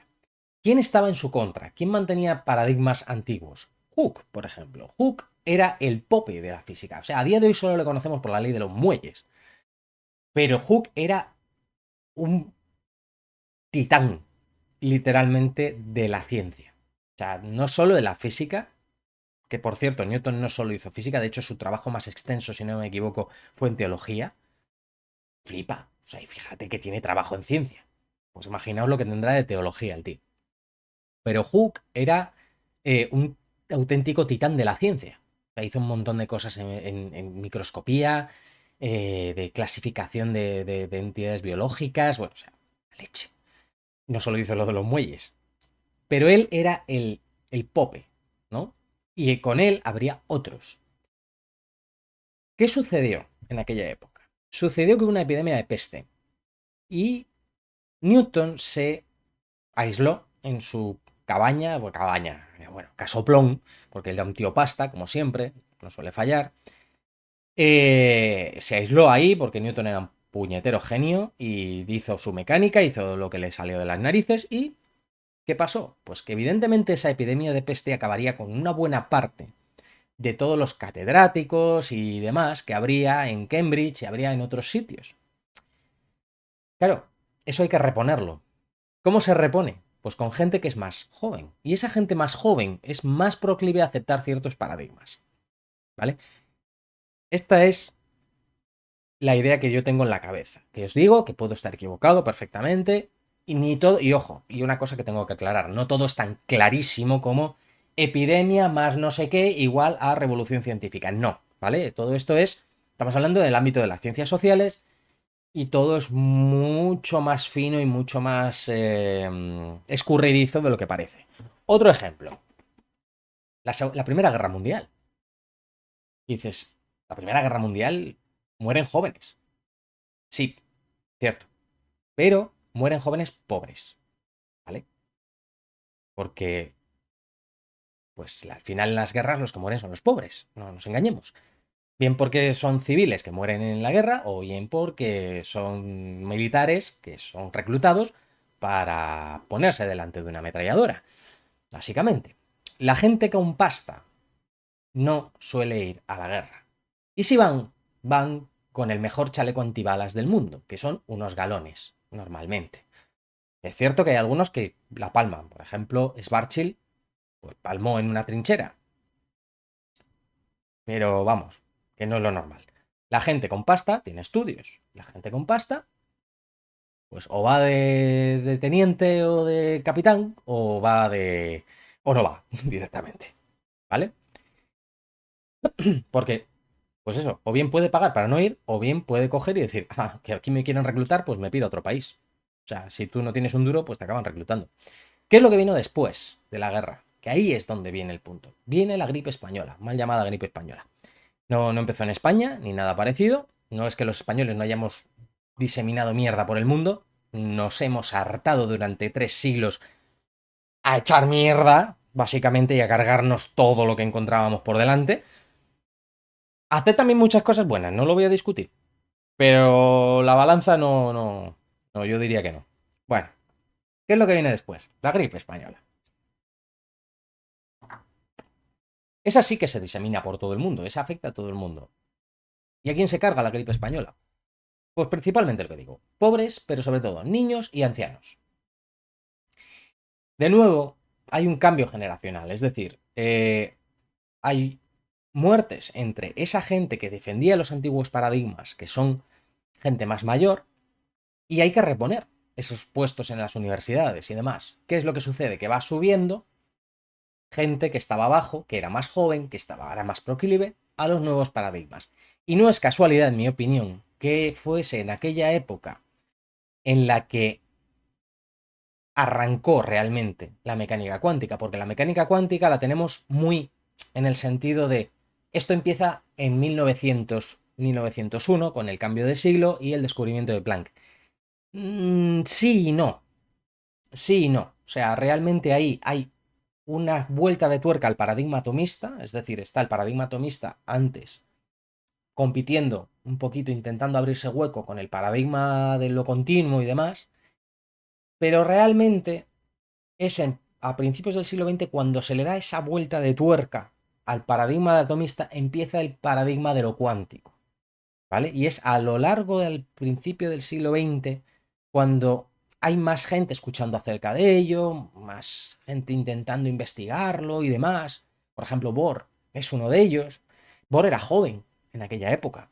¿Quién estaba en su contra? ¿Quién mantenía paradigmas antiguos? Hooke, por ejemplo. Hooke era el pope de la física. O sea, a día de hoy solo le conocemos por la ley de los muelles. Pero Hooke era un titán, literalmente, de la ciencia. O sea, no solo de la física, que por cierto, Newton no solo hizo física, de hecho su trabajo más extenso, si no me equivoco, fue en teología. Flipa. O sea, y fíjate que tiene trabajo en ciencia. Pues imaginaos lo que tendrá de teología el tío. Pero Hooke era un auténtico titán de la ciencia. O sea, hizo un montón de cosas en microscopía, de clasificación de entidades biológicas, bueno, o sea, leche. No solo hizo lo de los muelles. Pero él era el el Pope, ¿no? Y con él habría otros. ¿Qué sucedió en aquella época? Sucedió que hubo una epidemia de peste y Newton se aisló en su bueno, casoplón, porque él era un tío pasta, como siempre, no suele fallar. Se aisló ahí porque Newton era un puñetero genio y hizo su mecánica, hizo lo que le salió de las narices y ¿qué pasó? Pues que evidentemente esa epidemia de peste acabaría con una buena parte de todos los catedráticos y demás que habría en Cambridge y habría en otros sitios. Claro, eso hay que reponerlo. ¿Cómo se repone? Pues con gente que es más joven. Y esa gente más joven es más proclive a aceptar ciertos paradigmas. ¿Vale? Esta es la idea que yo tengo en la cabeza. Que os digo que puedo estar equivocado perfectamente. Y ni todo. Y ojo, y una cosa que tengo que aclarar: no todo es tan clarísimo como epidemia más no sé qué igual a revolución científica. No, ¿vale? Todo esto es. Estamos hablando del ámbito de las ciencias sociales. Y todo es mucho más fino y mucho más escurridizo de lo que parece. Otro ejemplo, la Primera Guerra Mundial. Y dices, la Primera Guerra Mundial mueren jóvenes. Sí, cierto. Pero mueren jóvenes pobres, ¿vale? Porque, pues al final en las guerras los que mueren son los pobres, no nos engañemos. Bien porque son civiles que mueren en la guerra o bien porque son militares que son reclutados para ponerse delante de una ametralladora. Básicamente, la gente con pasta no suele ir a la guerra. Y si van, van con el mejor chaleco antibalas del mundo, que son unos galones, normalmente. Es cierto que hay algunos que la palman. Por ejemplo, Schwarzschild pues, palmó en una trinchera. Pero vamos, que no es lo normal. La gente con pasta tiene estudios. La gente con pasta, pues o va de teniente o de capitán, o va de... o no va directamente. ¿Vale? Porque, pues eso, o bien puede pagar para no ir, o bien puede coger y decir, ah, que aquí me quieren reclutar, pues me piro a otro país. O sea, si tú no tienes un duro, pues te acaban reclutando. ¿Qué es lo que vino después de la guerra? Que ahí es donde viene el punto. Viene la gripe española, mal llamada gripe española. No, no empezó en España, ni nada parecido. No es que los españoles no hayamos diseminado mierda por el mundo. Nos hemos hartado durante 3 siglos a echar mierda, básicamente, y a cargarnos todo lo que encontrábamos por delante. Hace también muchas cosas buenas, no lo voy a discutir. Pero la balanza no, yo diría que no. Bueno, ¿qué es lo que viene después? La gripe española. Esa sí que se disemina por todo el mundo, esa afecta a todo el mundo. ¿Y a quién se carga la gripe española? Pues principalmente lo que digo, pobres, pero sobre todo niños y ancianos. De nuevo, hay un cambio generacional, es decir, hay muertes entre esa gente que defendía los antiguos paradigmas, que son gente más mayor, y hay que reponer esos puestos en las universidades y demás. ¿Qué es lo que sucede? Que va subiendo gente que estaba abajo, que era más joven, que estaba ahora más proclive a los nuevos paradigmas. Y no es casualidad, en mi opinión, que fuese en aquella época en la que arrancó realmente la mecánica cuántica, porque la mecánica cuántica la tenemos muy en el sentido de esto empieza en 1901 con el cambio de siglo y el descubrimiento de Planck. Sí y no, sí y no. O sea, realmente ahí hay una vuelta de tuerca al paradigma atomista, es decir, está el paradigma atomista antes compitiendo un poquito, intentando abrirse hueco con el paradigma de lo continuo y demás, pero realmente es a principios del siglo XX cuando se le da esa vuelta de tuerca al paradigma de atomista, empieza el paradigma de lo cuántico, ¿vale? Y es a lo largo del principio del siglo XX cuando hay más gente escuchando acerca de ello, más gente intentando investigarlo y demás. Por ejemplo, Bohr es uno de ellos. Bohr era joven en aquella época.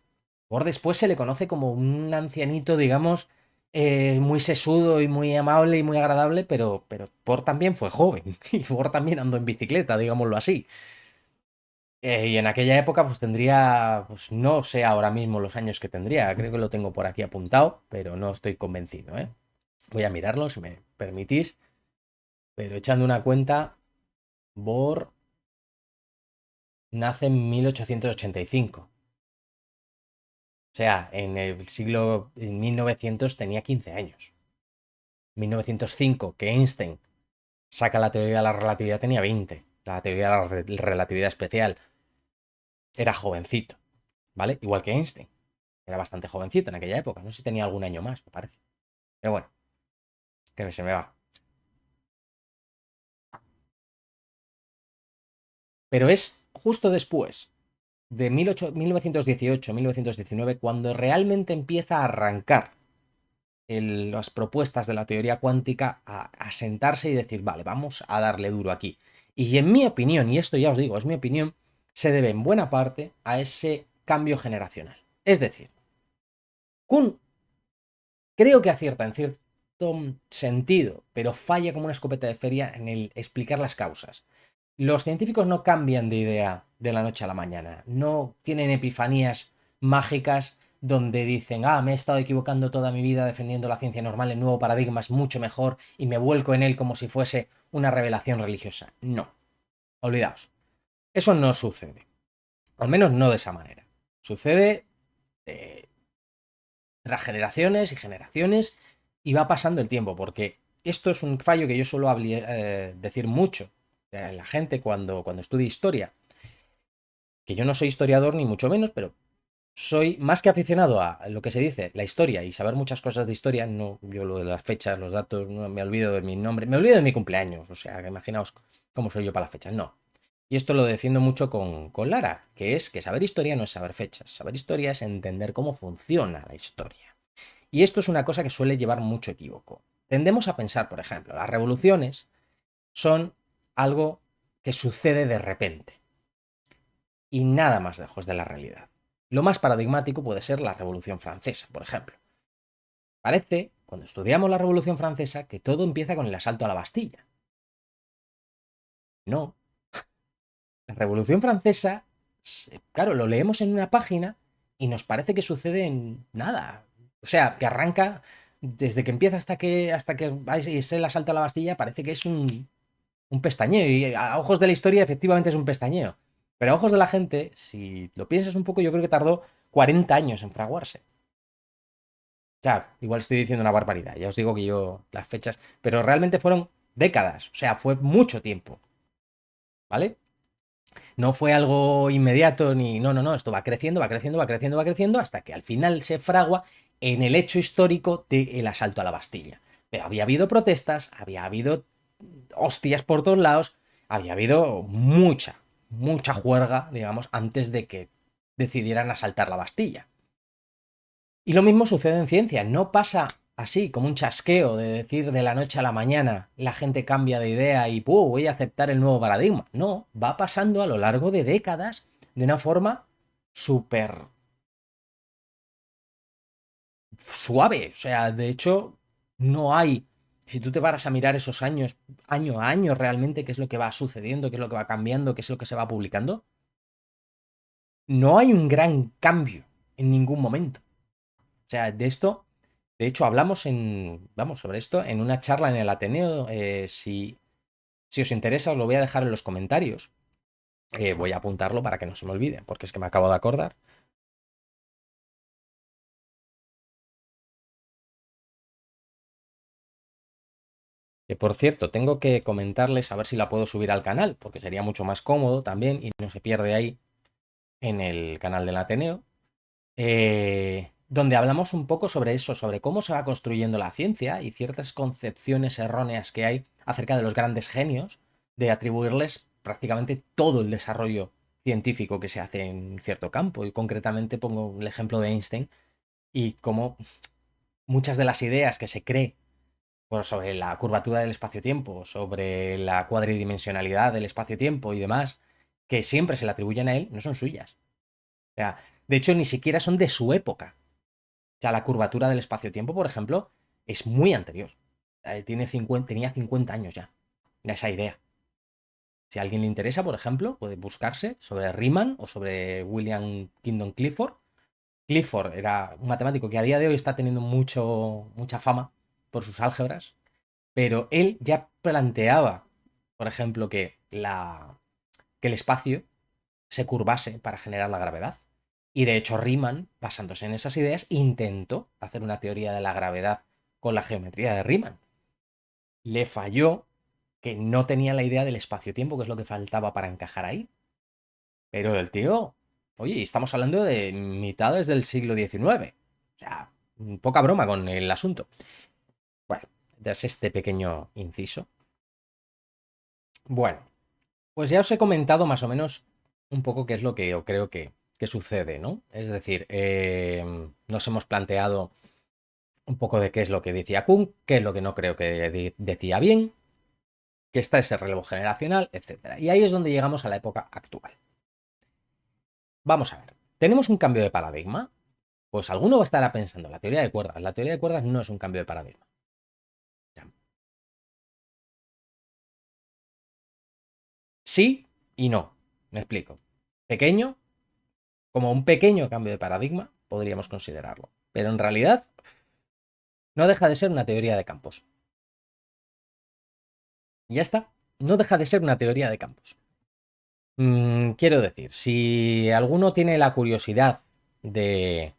Bohr después se le conoce como un ancianito, digamos, muy sesudo y muy amable y muy agradable, pero Bohr también fue joven y Bohr también andó en bicicleta, digámoslo así. Y en aquella época pues tendría, pues no sé ahora mismo los años que tendría, creo que lo tengo por aquí apuntado, pero no estoy convencido, ¿eh? Voy a mirarlo si me permitís, pero echando una cuenta, Bohr nace en 1885. O sea, en 1900 tenía 15 años. 1905, que Einstein saca la teoría de la relatividad, tenía 20. La teoría de la relatividad especial. Era jovencito, ¿vale? Igual que Einstein. Era bastante jovencito en aquella época. No sé si tenía algún año más, me parece. Pero bueno, que se me va. Pero es justo después de 1918-1919 cuando realmente empieza a arrancar las propuestas de la teoría cuántica a sentarse y decir, vale, vamos a darle duro aquí. Y en mi opinión, y esto ya os digo, es mi opinión, se debe en buena parte a ese cambio generacional. Es decir, Kuhn creo que acierta en cierto sentido, pero falla como una escopeta de feria en el explicar las causas. Los científicos no cambian de idea de la noche a la mañana, no tienen epifanías mágicas donde dicen, me he estado equivocando toda mi vida defendiendo la ciencia normal, el nuevo paradigma es mucho mejor y me vuelco en él como si fuese una revelación religiosa. No, olvidaos. Eso no sucede, al menos no de esa manera. Sucede tras generaciones y generaciones y va pasando el tiempo, porque esto es un fallo que yo suelo decir mucho a la gente cuando estudia historia, que yo no soy historiador ni mucho menos, pero soy más que aficionado a lo que se dice, la historia y saber muchas cosas de historia, no, yo lo de las fechas, los datos, no me olvido de mi nombre, me olvido de mi cumpleaños, o sea, que imaginaos cómo soy yo para las fechas, no. Y esto lo defiendo mucho con Lara, que es que saber historia no es saber fechas, saber historia es entender cómo funciona la historia. Y esto es una cosa que suele llevar mucho equívoco. Tendemos a pensar, por ejemplo, las revoluciones son algo que sucede de repente y nada más lejos de la realidad. Lo más paradigmático puede ser la Revolución Francesa, por ejemplo. Parece, cuando estudiamos la Revolución Francesa, que todo empieza con el asalto a la Bastilla. No. La Revolución Francesa, claro, lo leemos en una página y nos parece que sucede en nada. O sea, que arranca desde que empieza hasta que es el asalto a la Bastilla, parece que es un pestañeo. Y a ojos de la historia, efectivamente es un pestañeo. Pero a ojos de la gente, si lo piensas un poco, yo creo que tardó 40 años en fraguarse. O sea, igual estoy diciendo una barbaridad, ya os digo que yo las fechas, pero realmente fueron décadas, o sea, fue mucho tiempo, ¿vale? No fue algo inmediato ni no, no, no, esto va creciendo, va creciendo, va creciendo, va creciendo hasta que al final se fragua en el hecho histórico del asalto a la Bastilla. Pero había habido protestas, había habido hostias por todos lados, había habido mucha juerga, digamos, antes de que decidieran asaltar la Bastilla. Y lo mismo sucede en ciencia, no pasa así como un chasqueo de decir de la noche a la mañana la gente cambia de idea y voy a aceptar el nuevo paradigma. No, va pasando a lo largo de décadas de una forma súper suave. O sea, de hecho, no hay, si tú te paras a mirar esos años, año a año realmente, qué es lo que va sucediendo, qué es lo que va cambiando, qué es lo que se va publicando, no hay un gran cambio en ningún momento. O sea, de esto, de hecho, hablamos vamos, sobre esto en una charla en el Ateneo. Si os interesa, os lo voy a dejar en los comentarios. Voy a apuntarlo para que no se me olvide, porque es que me acabo de acordar. Que por cierto, tengo que comentarles a ver si la puedo subir al canal, porque sería mucho más cómodo también y no se pierde ahí en el canal del Ateneo. Donde hablamos un poco sobre eso, sobre cómo se va construyendo la ciencia y ciertas concepciones erróneas que hay acerca de los grandes genios, de atribuirles prácticamente todo el desarrollo científico que se hace en cierto campo. Y concretamente pongo el ejemplo de Einstein y cómo muchas de las ideas que se cree sobre la curvatura del espacio-tiempo, sobre la cuadridimensionalidad del espacio-tiempo y demás, que siempre se le atribuyen a él, no son suyas. O sea, de hecho, ni siquiera son de su época. O sea, la curvatura del espacio-tiempo, por ejemplo, es muy anterior. Tenía 50 años ya, esa idea. Si a alguien le interesa, por ejemplo, puede buscarse sobre Riemann o sobre William Kingdon Clifford. Clifford era un matemático que a día de hoy está teniendo mucha fama por sus álgebras, pero él ya planteaba por ejemplo, que el espacio se curvase para generar la gravedad. Y de hecho Riemann, basándose en esas ideas, intentó hacer una teoría de la gravedad con la geometría de Riemann. Le falló que no tenía la idea del espacio-tiempo, que es lo que faltaba para encajar ahí. Pero el tío, oye, estamos hablando de mitades del siglo XIX. O sea, poca broma con el asunto. Bueno, es este pequeño inciso. Bueno, pues ya os he comentado más o menos un poco qué es lo que yo creo que sucede, ¿no? Es decir, nos hemos planteado un poco de qué es lo que decía Kuhn, qué es lo que no creo que decía bien, que está ese relevo generacional, etc. Y ahí es donde llegamos a la época actual. Vamos a ver, ¿tenemos un cambio de paradigma? Pues alguno estará pensando, la teoría de cuerdas. La teoría de cuerdas no es un cambio de paradigma. Sí y no. Me explico. Pequeño, como un pequeño cambio de paradigma, podríamos considerarlo. Pero en realidad no deja de ser una teoría de campos. Y ya está. No deja de ser una teoría de campos. Quiero decir, si alguno tiene la curiosidad de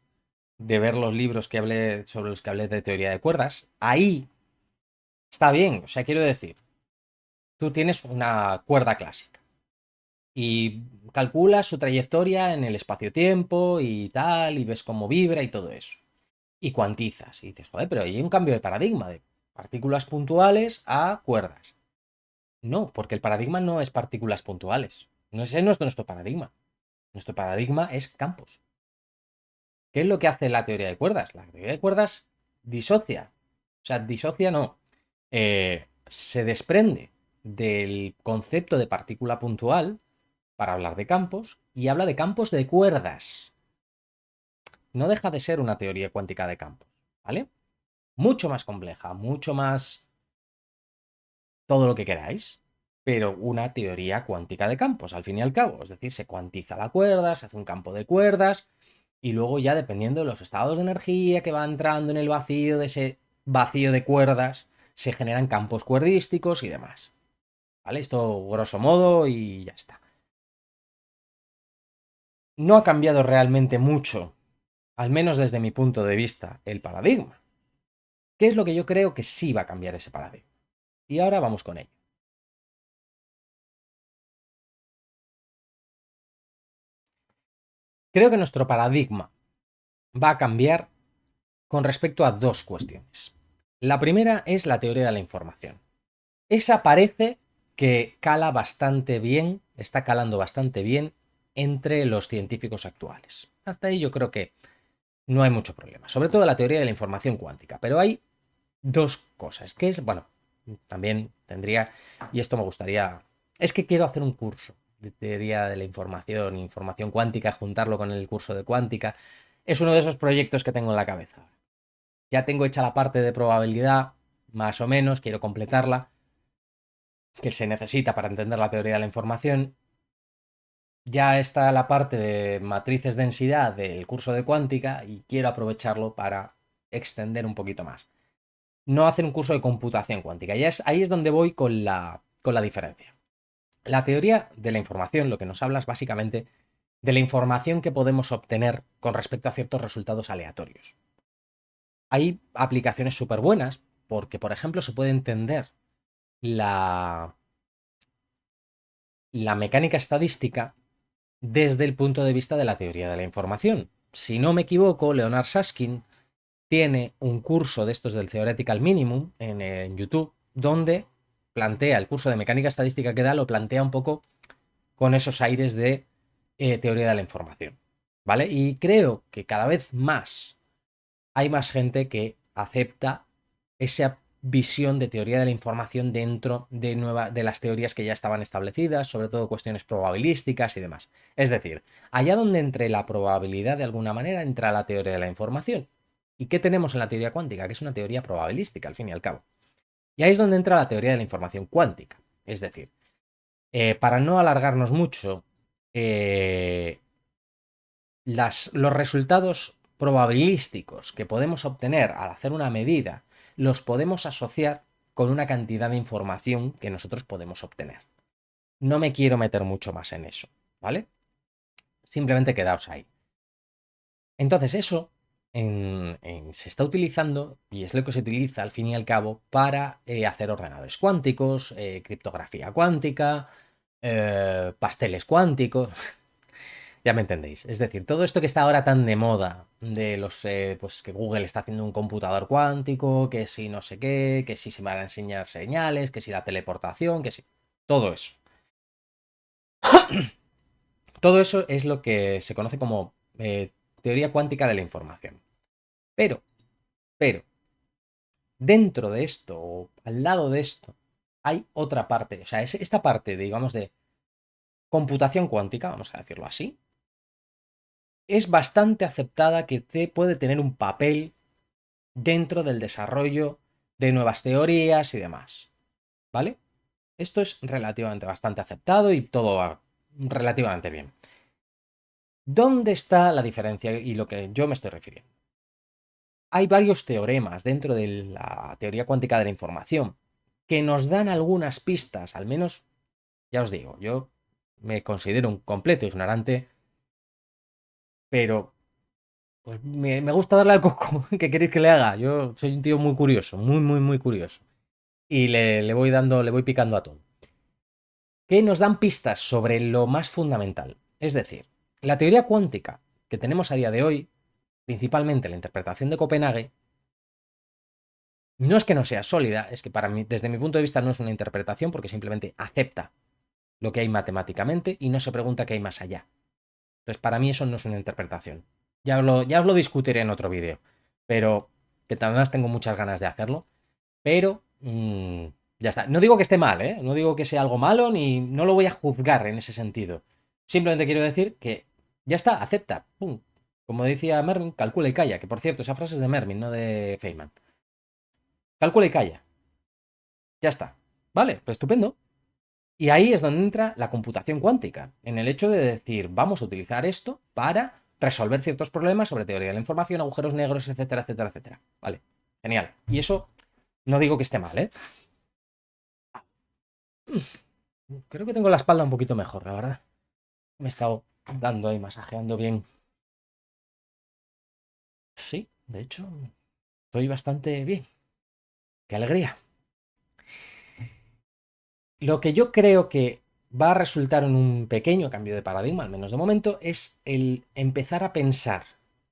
ver los libros que hablé, sobre los que hablé de teoría de cuerdas, ahí está bien. O sea, quiero decir, tú tienes una cuerda clásica y calculas su trayectoria en el espacio-tiempo y tal, y ves cómo vibra y todo eso. Y cuantizas. Y dices, joder, pero hay un cambio de paradigma de partículas puntuales a cuerdas. No, porque el paradigma no es partículas puntuales. No, ese no es nuestro paradigma. Nuestro paradigma es campos. ¿Qué es lo que hace la teoría de cuerdas? La teoría de cuerdas disocia. O sea, disocia no. Se desprende del concepto de partícula puntual para hablar de campos y habla de campos de cuerdas. No deja de ser una teoría cuántica de campos, ¿vale? Mucho más compleja, mucho más todo lo que queráis, pero una teoría cuántica de campos, al fin y al cabo. Es decir, se cuantiza la cuerda, se hace un campo de cuerdas y luego ya dependiendo de los estados de energía que va entrando en el vacío, de ese vacío de cuerdas, se generan campos cuerdísticos y demás. ¿Vale? Esto grosso modo y ya está. No ha cambiado realmente mucho, al menos desde mi punto de vista, el paradigma. ¿Qué es lo que yo creo que sí va a cambiar ese paradigma? Y ahora vamos con ello. Creo que nuestro paradigma va a cambiar con respecto a dos cuestiones. La primera es la teoría de la información. Esa parece que cala bastante bien, está calando bastante bien entre los científicos actuales. Hasta ahí yo creo que no hay mucho problema, sobre todo la teoría de la información cuántica. Pero hay dos cosas, que es, bueno, también tendría, y esto me gustaría, es que quiero hacer un curso de teoría de la información cuántica, juntarlo con el curso de cuántica. Es uno de esos proyectos que tengo en la cabeza. Ya tengo hecha la parte de probabilidad, más o menos, quiero completarla, que se necesita para entender la teoría de la información. Ya está la parte de matrices densidad del curso de cuántica y quiero aprovecharlo para extender un poquito más. No hacer un curso de computación cuántica. Ahí es donde voy con la diferencia. La teoría de la información lo que nos habla es básicamente de la información que podemos obtener con respecto a ciertos resultados aleatorios. Hay aplicaciones súper buenas porque, por ejemplo, se puede entender la, la mecánica estadística desde el punto de vista de la teoría de la información. Si no me equivoco, Leonard Susskind tiene un curso de estos del Theoretical Minimum en YouTube, donde plantea el curso de mecánica estadística que da, lo plantea un poco con esos aires de teoría de la información. ¿Vale? Y creo que cada vez más hay más gente que acepta esa visión de teoría de la información dentro de las teorías que ya estaban establecidas, sobre todo cuestiones probabilísticas y demás. Es decir, allá donde entre la probabilidad de alguna manera entra la teoría de la información. ¿Y qué tenemos en la teoría cuántica? Que es una teoría probabilística, al fin y al cabo. Y ahí es donde entra la teoría de la información cuántica. Es decir, para no alargarnos mucho, eh, los resultados probabilísticos que podemos obtener al hacer una medida los podemos asociar con una cantidad de información que nosotros podemos obtener. No me quiero meter mucho más en eso, ¿vale? Simplemente quedaos ahí. Entonces eso se está utilizando, y es lo que se utiliza al fin y al cabo, para hacer ordenadores cuánticos, criptografía cuántica, pasteles cuánticos, ya me entendéis. Es decir, todo esto que está ahora tan de moda, de los, pues que Google está haciendo un computador cuántico, que si no sé qué, que si se van a enseñar señales, que si la teleportación, que si... Todo eso. Todo eso es lo que se conoce como teoría cuántica de la información. Pero, pero, dentro de esto, o al lado de esto, hay otra parte. O sea, es esta parte, digamos, de computación cuántica, vamos a decirlo así, es bastante aceptada que puede tener un papel dentro del desarrollo de nuevas teorías y demás. ¿Vale? Esto es relativamente bastante aceptado y todo va relativamente bien. ¿Dónde está la diferencia y lo que yo me estoy refiriendo? Hay varios teoremas dentro de la teoría cuántica de la información que nos dan algunas pistas, al menos, ya os digo, yo me considero un completo ignorante, pero pues me gusta darle al coco. ¿Qué queréis que le haga? Yo soy un tío muy curioso, muy, muy, muy curioso. Y le voy dando, le voy picando a todo. Que nos dan pistas sobre lo más fundamental. Es decir, la teoría cuántica que tenemos a día de hoy, principalmente la interpretación de Copenhague, no es que no sea sólida, es que para mí, desde mi punto de vista, no es una interpretación porque simplemente acepta lo que hay matemáticamente y no se pregunta qué hay más allá. Entonces, para mí eso no es una interpretación. Ya os lo discutiré en otro vídeo, pero que además tengo muchas ganas de hacerlo, pero ya está. No digo que esté mal, ¿eh? No digo que sea algo malo, ni no lo voy a juzgar en ese sentido. Simplemente quiero decir que ya está, acepta. Pum. Como decía Mermin, calcula y calla. Que por cierto, esa frase es de Mermin, no de Feynman. Calcula y calla. Ya está. Vale, pues estupendo. Y ahí es donde entra la computación cuántica, en el hecho de decir, vamos a utilizar esto para resolver ciertos problemas sobre teoría de la información, agujeros negros, etcétera, etcétera, etcétera. Vale, genial. Y eso no digo que esté mal, ¿eh? Creo que tengo la espalda un poquito mejor, la verdad. Me he estado dando ahí, masajeando bien. Sí, de hecho, estoy bastante bien. ¡Qué alegría! Lo que yo creo que va a resultar en un pequeño cambio de paradigma, al menos de momento, es el empezar a pensar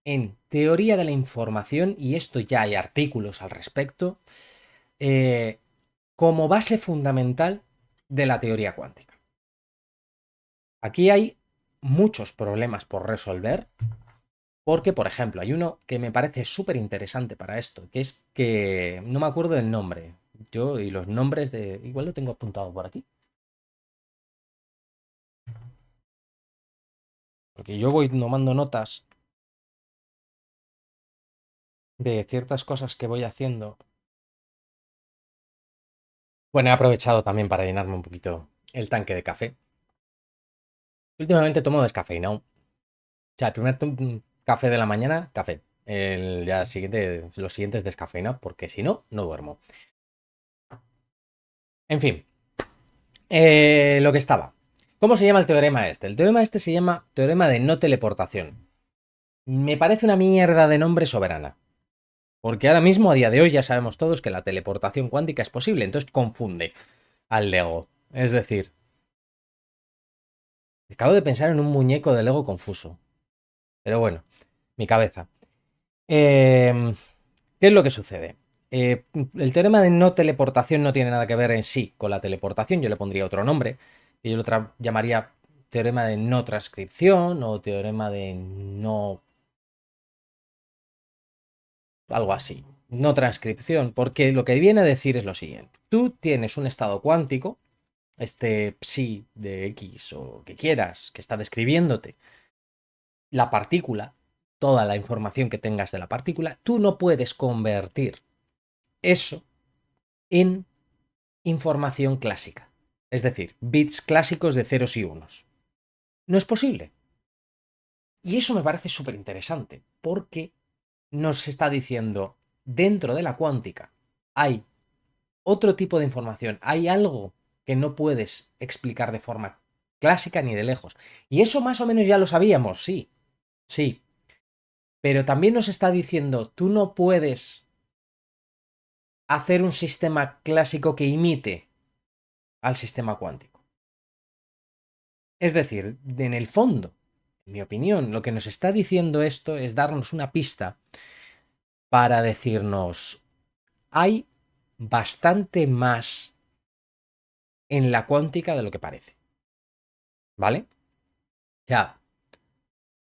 en teoría de la información, y esto ya hay artículos al respecto, como base fundamental de la teoría cuántica. Aquí hay muchos problemas por resolver, porque, por ejemplo, hay uno que me parece súper interesante para esto, que es que no me acuerdo del nombre. Yo y los nombres de... Igual lo tengo apuntado por aquí. Porque yo voy tomando notas de ciertas cosas que voy haciendo. Bueno, he aprovechado también para llenarme un poquito el tanque de café. Últimamente tomo descafeinado. O sea, el primer café de la mañana, café. El ya siguiente, los siguientes descafeinado, porque si no, no duermo. En fin, lo que estaba. ¿Cómo se llama el teorema este? El teorema este se llama teorema de no teleportación. Me parece una mierda de nombre soberana. Porque ahora mismo, a día de hoy, ya sabemos todos que la teleportación cuántica es posible, entonces confunde al Lego. Es decir, acabo de pensar en un muñeco de Lego confuso. Pero bueno, mi cabeza. ¿Qué es lo que sucede? El teorema de no teleportación no tiene nada que ver en sí con la teleportación, yo le pondría otro nombre, y yo lo llamaría teorema de no transcripción o teorema de no... algo así, no transcripción, porque lo que viene a decir es lo siguiente, tú tienes un estado cuántico, este psi de X o que quieras, que está describiéndote la partícula, toda la información que tengas de la partícula, tú no puedes convertir eso en información clásica. Es decir, bits clásicos de ceros y unos. No es posible. Y eso me parece súper interesante, porque nos está diciendo, dentro de la cuántica hay otro tipo de información, hay algo que no puedes explicar de forma clásica ni de lejos. Y eso más o menos ya lo sabíamos, sí, sí. Pero también nos está diciendo, tú no puedes hacer un sistema clásico que imite al sistema cuántico. Es decir, en el fondo, en mi opinión, lo que nos está diciendo esto es darnos una pista para decirnos, hay bastante más en la cuántica de lo que parece. ¿Vale? Ya,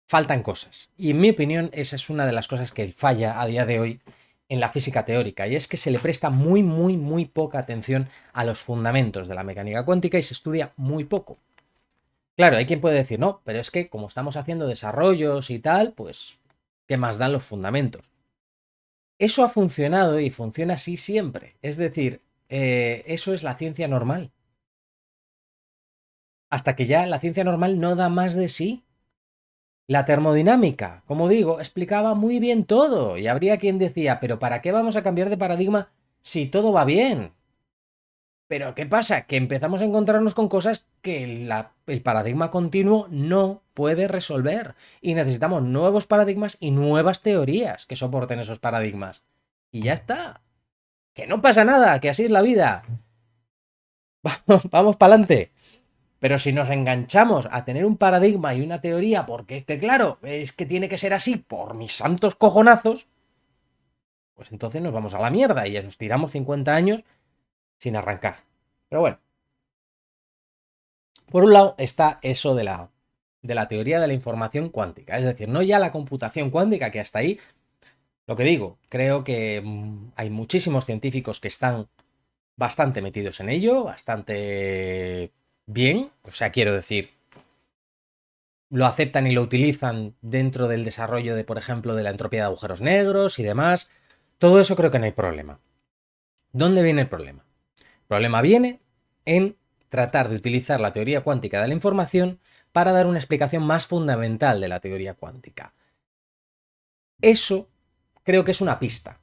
faltan cosas. Y en mi opinión, esa es una de las cosas que falla a día de hoy en la física teórica, y es que se le presta muy poca atención a los fundamentos de la mecánica cuántica y se estudia muy poco. Claro, hay quien puede decir, no, pero es que como estamos haciendo desarrollos y tal, pues, ¿qué más dan los fundamentos? Eso ha funcionado y funciona así siempre. Es decir, eso es la ciencia normal. Hasta que ya la ciencia normal no da más de sí. La termodinámica, como digo, explicaba muy bien todo y habría quien decía, pero ¿para qué vamos a cambiar de paradigma si todo va bien? Pero ¿qué pasa? Que empezamos a encontrarnos con cosas que el paradigma continuo no puede resolver y necesitamos nuevos paradigmas y nuevas teorías que soporten esos paradigmas. Y ya está. Que no pasa nada, que así es la vida. Vamos para adelante. Pero si nos enganchamos a tener un paradigma y una teoría, porque es que claro, es que tiene que ser así por mis santos cojonazos, pues entonces nos vamos a la mierda y ya nos tiramos 50 años sin arrancar. Pero bueno, por un lado está eso de la teoría de la información cuántica, es decir, no ya la computación cuántica, que hasta ahí, lo que digo, creo que hay muchísimos científicos que están bastante metidos en ello, bastante bien, o sea, quiero decir, lo aceptan y lo utilizan dentro del desarrollo de, por ejemplo, de la entropía de agujeros negros y demás. Todo eso creo que no hay problema. ¿Dónde viene el problema? El problema viene en tratar de utilizar la teoría cuántica de la información para dar una explicación más fundamental de la teoría cuántica. Eso creo que es una pista.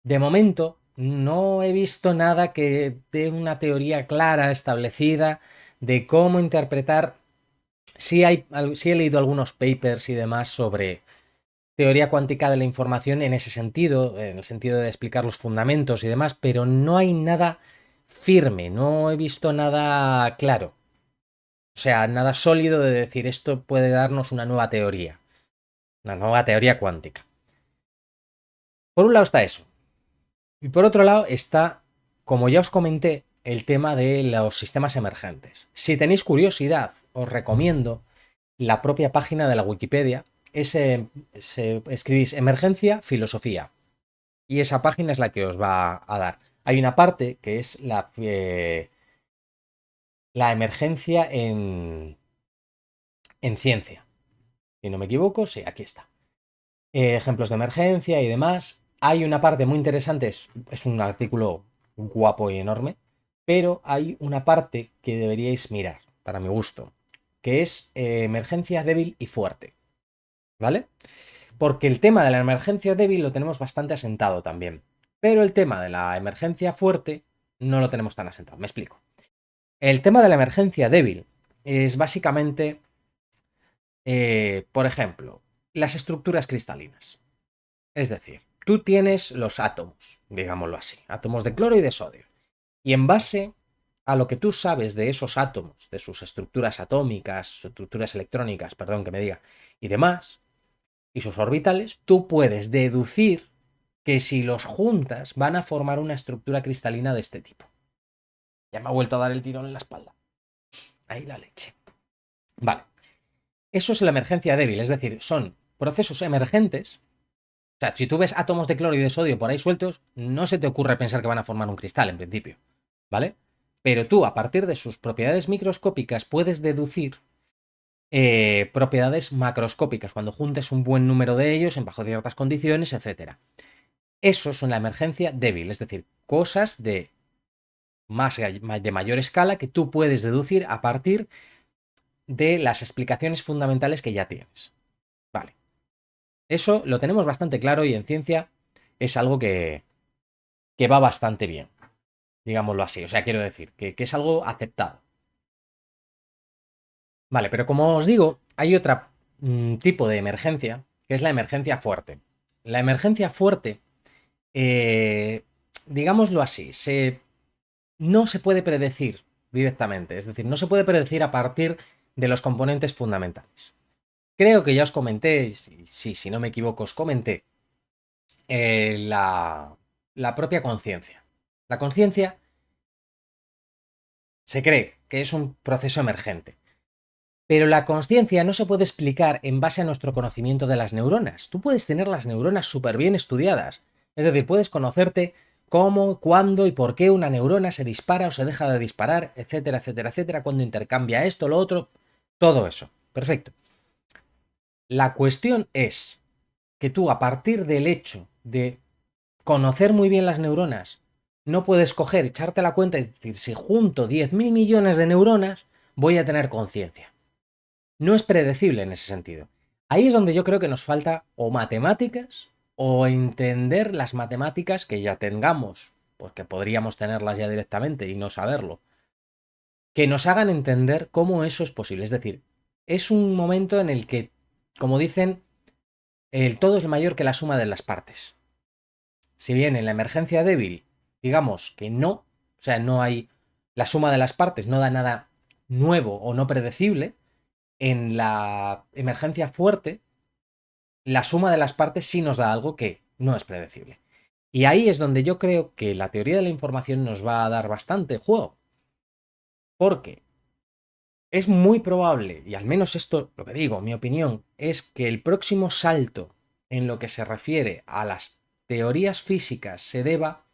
De momento, no he visto nada que dé una teoría clara, establecida, de cómo interpretar. Sí, sí he leído algunos papers y demás sobre teoría cuántica de la información en ese sentido, en el sentido de explicar los fundamentos y demás, pero no hay nada firme, no he visto nada claro. O sea, nada sólido de decir esto puede darnos una nueva teoría cuántica. Por un lado está eso. Y por otro lado está, como ya os comenté, el tema de los sistemas emergentes. Si tenéis curiosidad, os recomiendo la propia página de la Wikipedia. Escribís emergencia, filosofía. Y esa página es la que os va a dar. Hay una parte que es la emergencia en ciencia. Si no me equivoco, sí, aquí está. Ejemplos de emergencia y demás. Hay una parte muy interesante, es un artículo guapo y enorme, pero hay una parte que deberíais mirar, para mi gusto, que es emergencia débil y fuerte. ¿Vale? Porque el tema de la emergencia débil lo tenemos bastante asentado también. Pero el tema de la emergencia fuerte no lo tenemos tan asentado. Me explico. El tema de la emergencia débil es básicamente, por ejemplo, las estructuras cristalinas. Es decir, tú tienes los átomos, digámoslo así, átomos de cloro y de sodio. Y en base a lo que tú sabes de esos átomos, de sus estructuras atómicas, estructuras electrónicas, perdón que me diga, y demás, y sus orbitales, tú puedes deducir que si los juntas van a formar una estructura cristalina de este tipo. Ya me ha vuelto a dar el tirón en la espalda. Ahí la leche. Vale. Eso es la emergencia débil, es decir, son procesos emergentes. O sea, si tú ves átomos de cloro y de sodio por ahí sueltos, no se te ocurre pensar que van a formar un cristal en principio. ¿Vale? Pero tú, a partir de sus propiedades microscópicas, puedes deducir propiedades macroscópicas cuando juntes un buen número de ellos en bajo ciertas condiciones, etc. Eso es una emergencia débil, es decir, cosas de mayor escala que tú puedes deducir a partir de las explicaciones fundamentales que ya tienes. Vale. Eso lo tenemos bastante claro y en ciencia es algo que va bastante bien. digámoslo así. O sea, quiero decir que es algo aceptado. Vale, pero como os digo, hay otro tipo de emergencia, que es la emergencia fuerte. La emergencia fuerte, eh, digámoslo así, no se puede predecir directamente, es decir, no se puede predecir a partir de los componentes fundamentales. Creo que ya os comenté, sí, si no me equivoco, os comenté la propia conciencia. La conciencia se cree que es un proceso emergente. Pero la conciencia no se puede explicar en base a nuestro conocimiento de las neuronas. Tú puedes tener las neuronas súper bien estudiadas. Es decir, puedes conocerte cómo, cuándo y por qué una neurona se dispara o se deja de disparar, etcétera, etcétera, etcétera, cuando intercambia esto, lo otro, todo eso. Perfecto. La cuestión es que tú, a partir del hecho de conocer muy bien las neuronas, no puedes coger, echarte la cuenta y decir, si junto 10.000 millones de neuronas, voy a tener conciencia. No es predecible en ese sentido. Ahí es donde yo creo que nos falta o matemáticas o entender las matemáticas que ya tengamos, porque podríamos tenerlas ya directamente y no saberlo, que nos hagan entender cómo eso es posible. Es decir, es un momento en el que, como dicen, el todo es mayor que la suma de las partes. Si bien en la emergencia débil, digamos que no, o sea, no hay la suma de las partes, no da nada nuevo o no predecible, en la emergencia fuerte, la suma de las partes sí nos da algo que no es predecible. Y ahí es donde yo creo que la teoría de la información nos va a dar bastante juego. Porque es muy probable, y al menos esto, lo que digo, mi opinión, es que el próximo salto en lo que se refiere a las teorías físicas se deba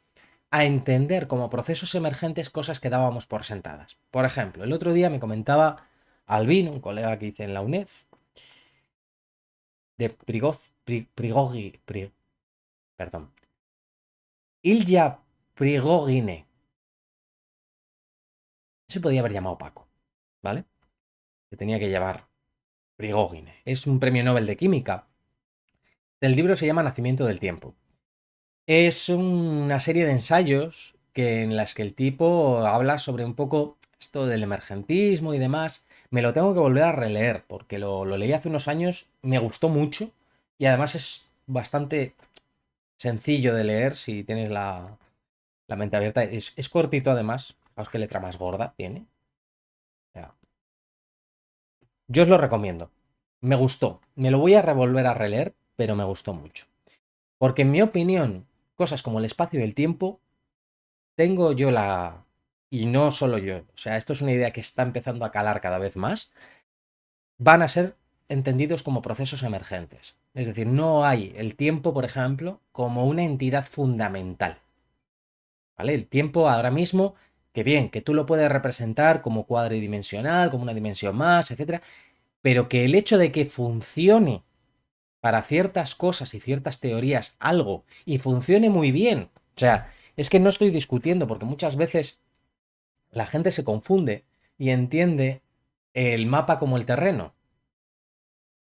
a entender como procesos emergentes cosas que dábamos por sentadas. Por ejemplo, el otro día me comentaba Albino, un colega que hice en la UNED, de perdón, Ilya Prigogine. Se podía haber llamado Paco, ¿vale? Se tenía que llamar Prigogine. Es un premio Nobel de Química. El libro se llama Nacimiento del Tiempo. Es una serie de ensayos en las que el tipo habla sobre un poco esto del emergentismo y demás. Me lo tengo que volver a releer porque lo leí hace unos años, me gustó mucho y además es bastante sencillo de leer si tienes la mente abierta. Es cortito además. Fijaos qué letra más gorda tiene. O sea, yo os lo recomiendo. Me gustó. Me lo voy a revolver a releer, pero me gustó mucho. Porque en mi opinión, cosas como el espacio y el tiempo, tengo yo la... Y no solo yo. O sea, esto es una idea que está empezando a calar cada vez más. Van a ser entendidos como procesos emergentes. Es decir, no hay el tiempo, por ejemplo, como una entidad fundamental. ¿Vale? El tiempo ahora mismo, que bien, que tú lo puedes representar como cuadridimensional, como una dimensión más, etcétera, pero que el hecho de que funcione para ciertas cosas y ciertas teorías algo y funcione muy bien, o sea, es que no estoy discutiendo porque muchas veces la gente se confunde y entiende el mapa como el terreno.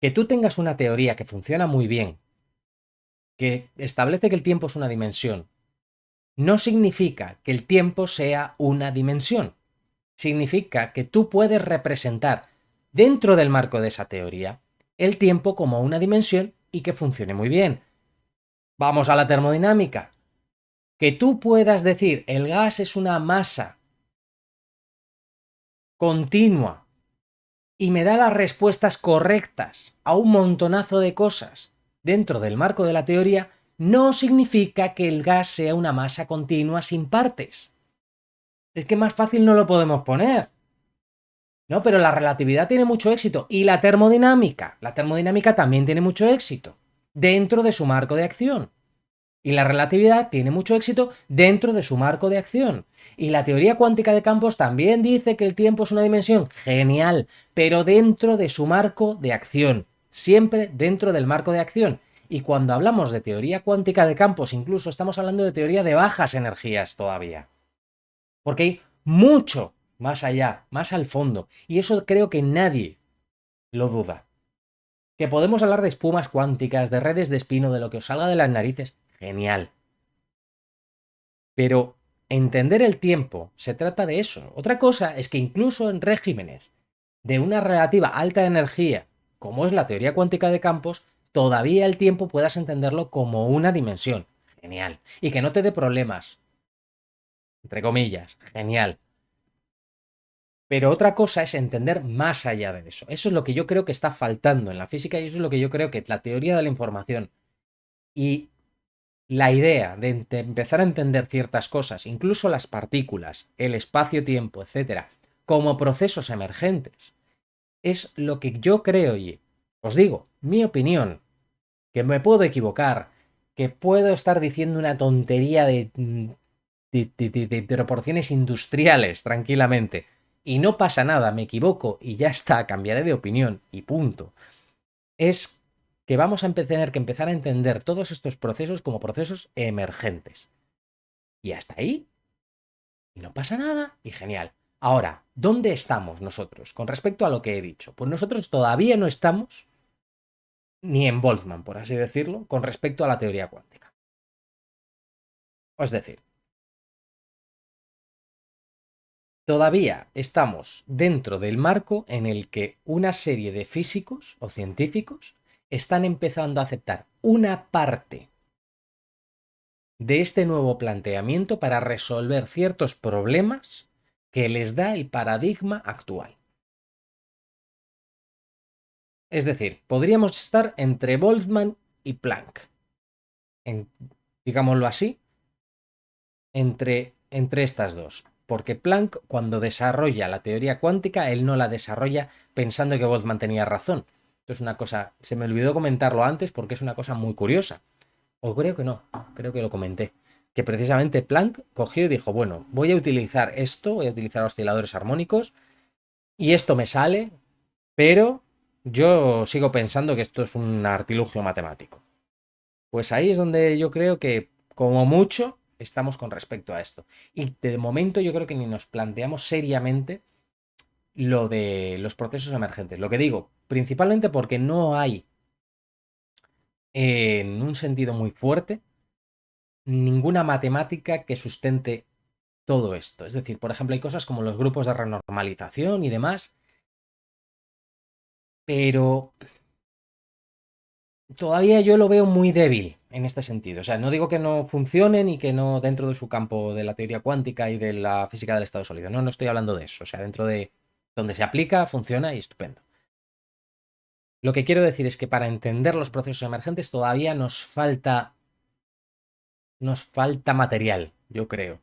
Que tú tengas una teoría que funciona muy bien, que establece que el tiempo es una dimensión, no significa que el tiempo sea una dimensión. Significa que tú puedes representar dentro del marco de esa teoría el tiempo como una dimensión y que funcione muy bien. Vamos a la termodinámica. Que tú puedas decir el gas es una masa continua y me da las respuestas correctas a un montonazo de cosas dentro del marco de la teoría, no significa que el gas sea una masa continua sin partes. Es que más fácil no lo podemos poner. No, pero la relatividad tiene mucho éxito. Y la termodinámica también tiene mucho éxito dentro de su marco de acción. Y la relatividad tiene mucho éxito dentro de su marco de acción. Y la teoría cuántica de campos también dice que el tiempo es una dimensión. Genial, pero dentro de su marco de acción. Siempre dentro del marco de acción. Y cuando hablamos de teoría cuántica de campos, incluso estamos hablando de teoría de bajas energías todavía. Porque hay mucho más allá, más al fondo. Y eso creo que nadie lo duda. Que podemos hablar de espumas cuánticas, de redes de espino, de lo que os salga de las narices. Genial. Pero entender el tiempo se trata de eso. Otra cosa es que incluso en regímenes de una relativa alta energía, como es la teoría cuántica de campos, todavía el tiempo puedas entenderlo como una dimensión. Genial. Y que no te dé problemas. Entre comillas. Genial. Pero otra cosa es entender más allá de eso. Eso es lo que yo creo que está faltando en la física y eso es lo que yo creo que la teoría de la información y la idea de empezar a entender ciertas cosas, incluso las partículas, el espacio-tiempo, etcétera, como procesos emergentes, es lo que yo creo y os digo, mi opinión, que me puedo equivocar, que puedo estar diciendo una tontería de proporciones industriales tranquilamente. Y no pasa nada, me equivoco y ya está, cambiaré de opinión y punto. Es que vamos a tener que empezar a entender todos estos procesos como procesos emergentes. Y hasta ahí, no pasa nada y genial. Ahora, ¿dónde estamos nosotros con respecto a lo que he dicho? Pues nosotros todavía no estamos ni en Boltzmann, por así decirlo, con respecto a la teoría cuántica. Es decir, todavía estamos dentro del marco en el que una serie de físicos o científicos están empezando a aceptar una parte de este nuevo planteamiento para resolver ciertos problemas que les da el paradigma actual. Es decir, podríamos estar entre Boltzmann y Planck, digámoslo así, entre estas dos. Porque Planck, cuando desarrolla la teoría cuántica, él no la desarrolla pensando que Boltzmann tenía razón. Esto es una cosa, se me olvidó comentarlo antes porque es una cosa muy curiosa. O creo que no, creo que lo comenté. Que precisamente Planck cogió y dijo, bueno, voy a utilizar esto, voy a utilizar osciladores armónicos y esto me sale, pero yo sigo pensando que esto es un artilugio matemático. Pues ahí es donde yo creo que, como mucho, estamos con respecto a esto. Y de momento yo creo que ni nos planteamos seriamente lo de los procesos emergentes. Lo que digo, principalmente porque no hay, en un sentido muy fuerte, ninguna matemática que sustente todo esto. Es decir, por ejemplo, hay cosas como los grupos de renormalización y demás, pero todavía yo lo veo muy débil en este sentido. O sea, no digo que no funcionen y que no dentro de su campo de la teoría cuántica y de la física del estado sólido. No, no estoy hablando de eso. O sea, dentro de donde se aplica, funciona y estupendo. Lo que quiero decir es que para entender los procesos emergentes todavía nos falta material, yo creo.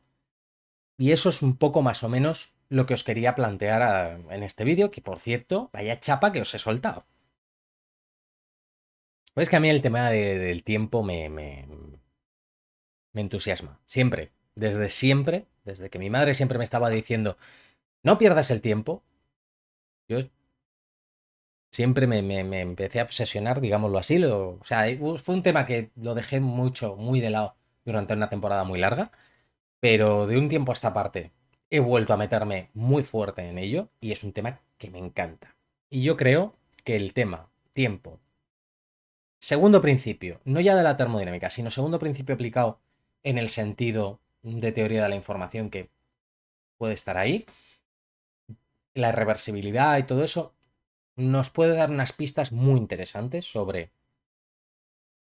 Y eso es un poco más o menos lo que os quería plantear en este vídeo, que por cierto, vaya chapa que os he soltado. Pues que a mí el tema del tiempo me entusiasma. Siempre, desde que mi madre siempre me estaba diciendo, no pierdas el tiempo, yo siempre me empecé a obsesionar, digámoslo así. O sea, fue un tema que lo dejé mucho, muy de lado durante una temporada muy larga, pero de un tiempo a esta parte he vuelto a meterme muy fuerte en ello y es un tema que me encanta. Y yo creo que el tema tiempo, segundo principio, no ya de la termodinámica, sino segundo principio aplicado en el sentido de teoría de la información que puede estar ahí, la reversibilidad y todo eso, nos puede dar unas pistas muy interesantes sobre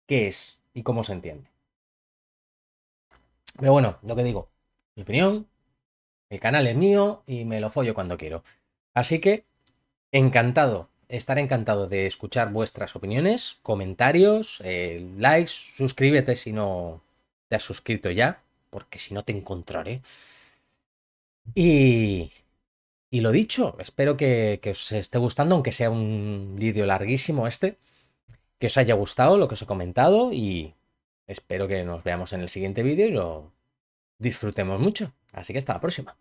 qué es y cómo se entiende. Pero bueno, lo que digo, mi opinión, el canal es mío y me lo follo cuando quiero. Así que estaré encantado de escuchar vuestras opiniones, comentarios, likes, suscríbete si no te has suscrito ya, porque si no te encontraré. Y, y lo dicho, espero que os esté gustando, aunque sea un vídeo larguísimo este, que os haya gustado lo que os he comentado y espero que nos veamos en el siguiente vídeo y lo disfrutemos mucho. Así que hasta la próxima.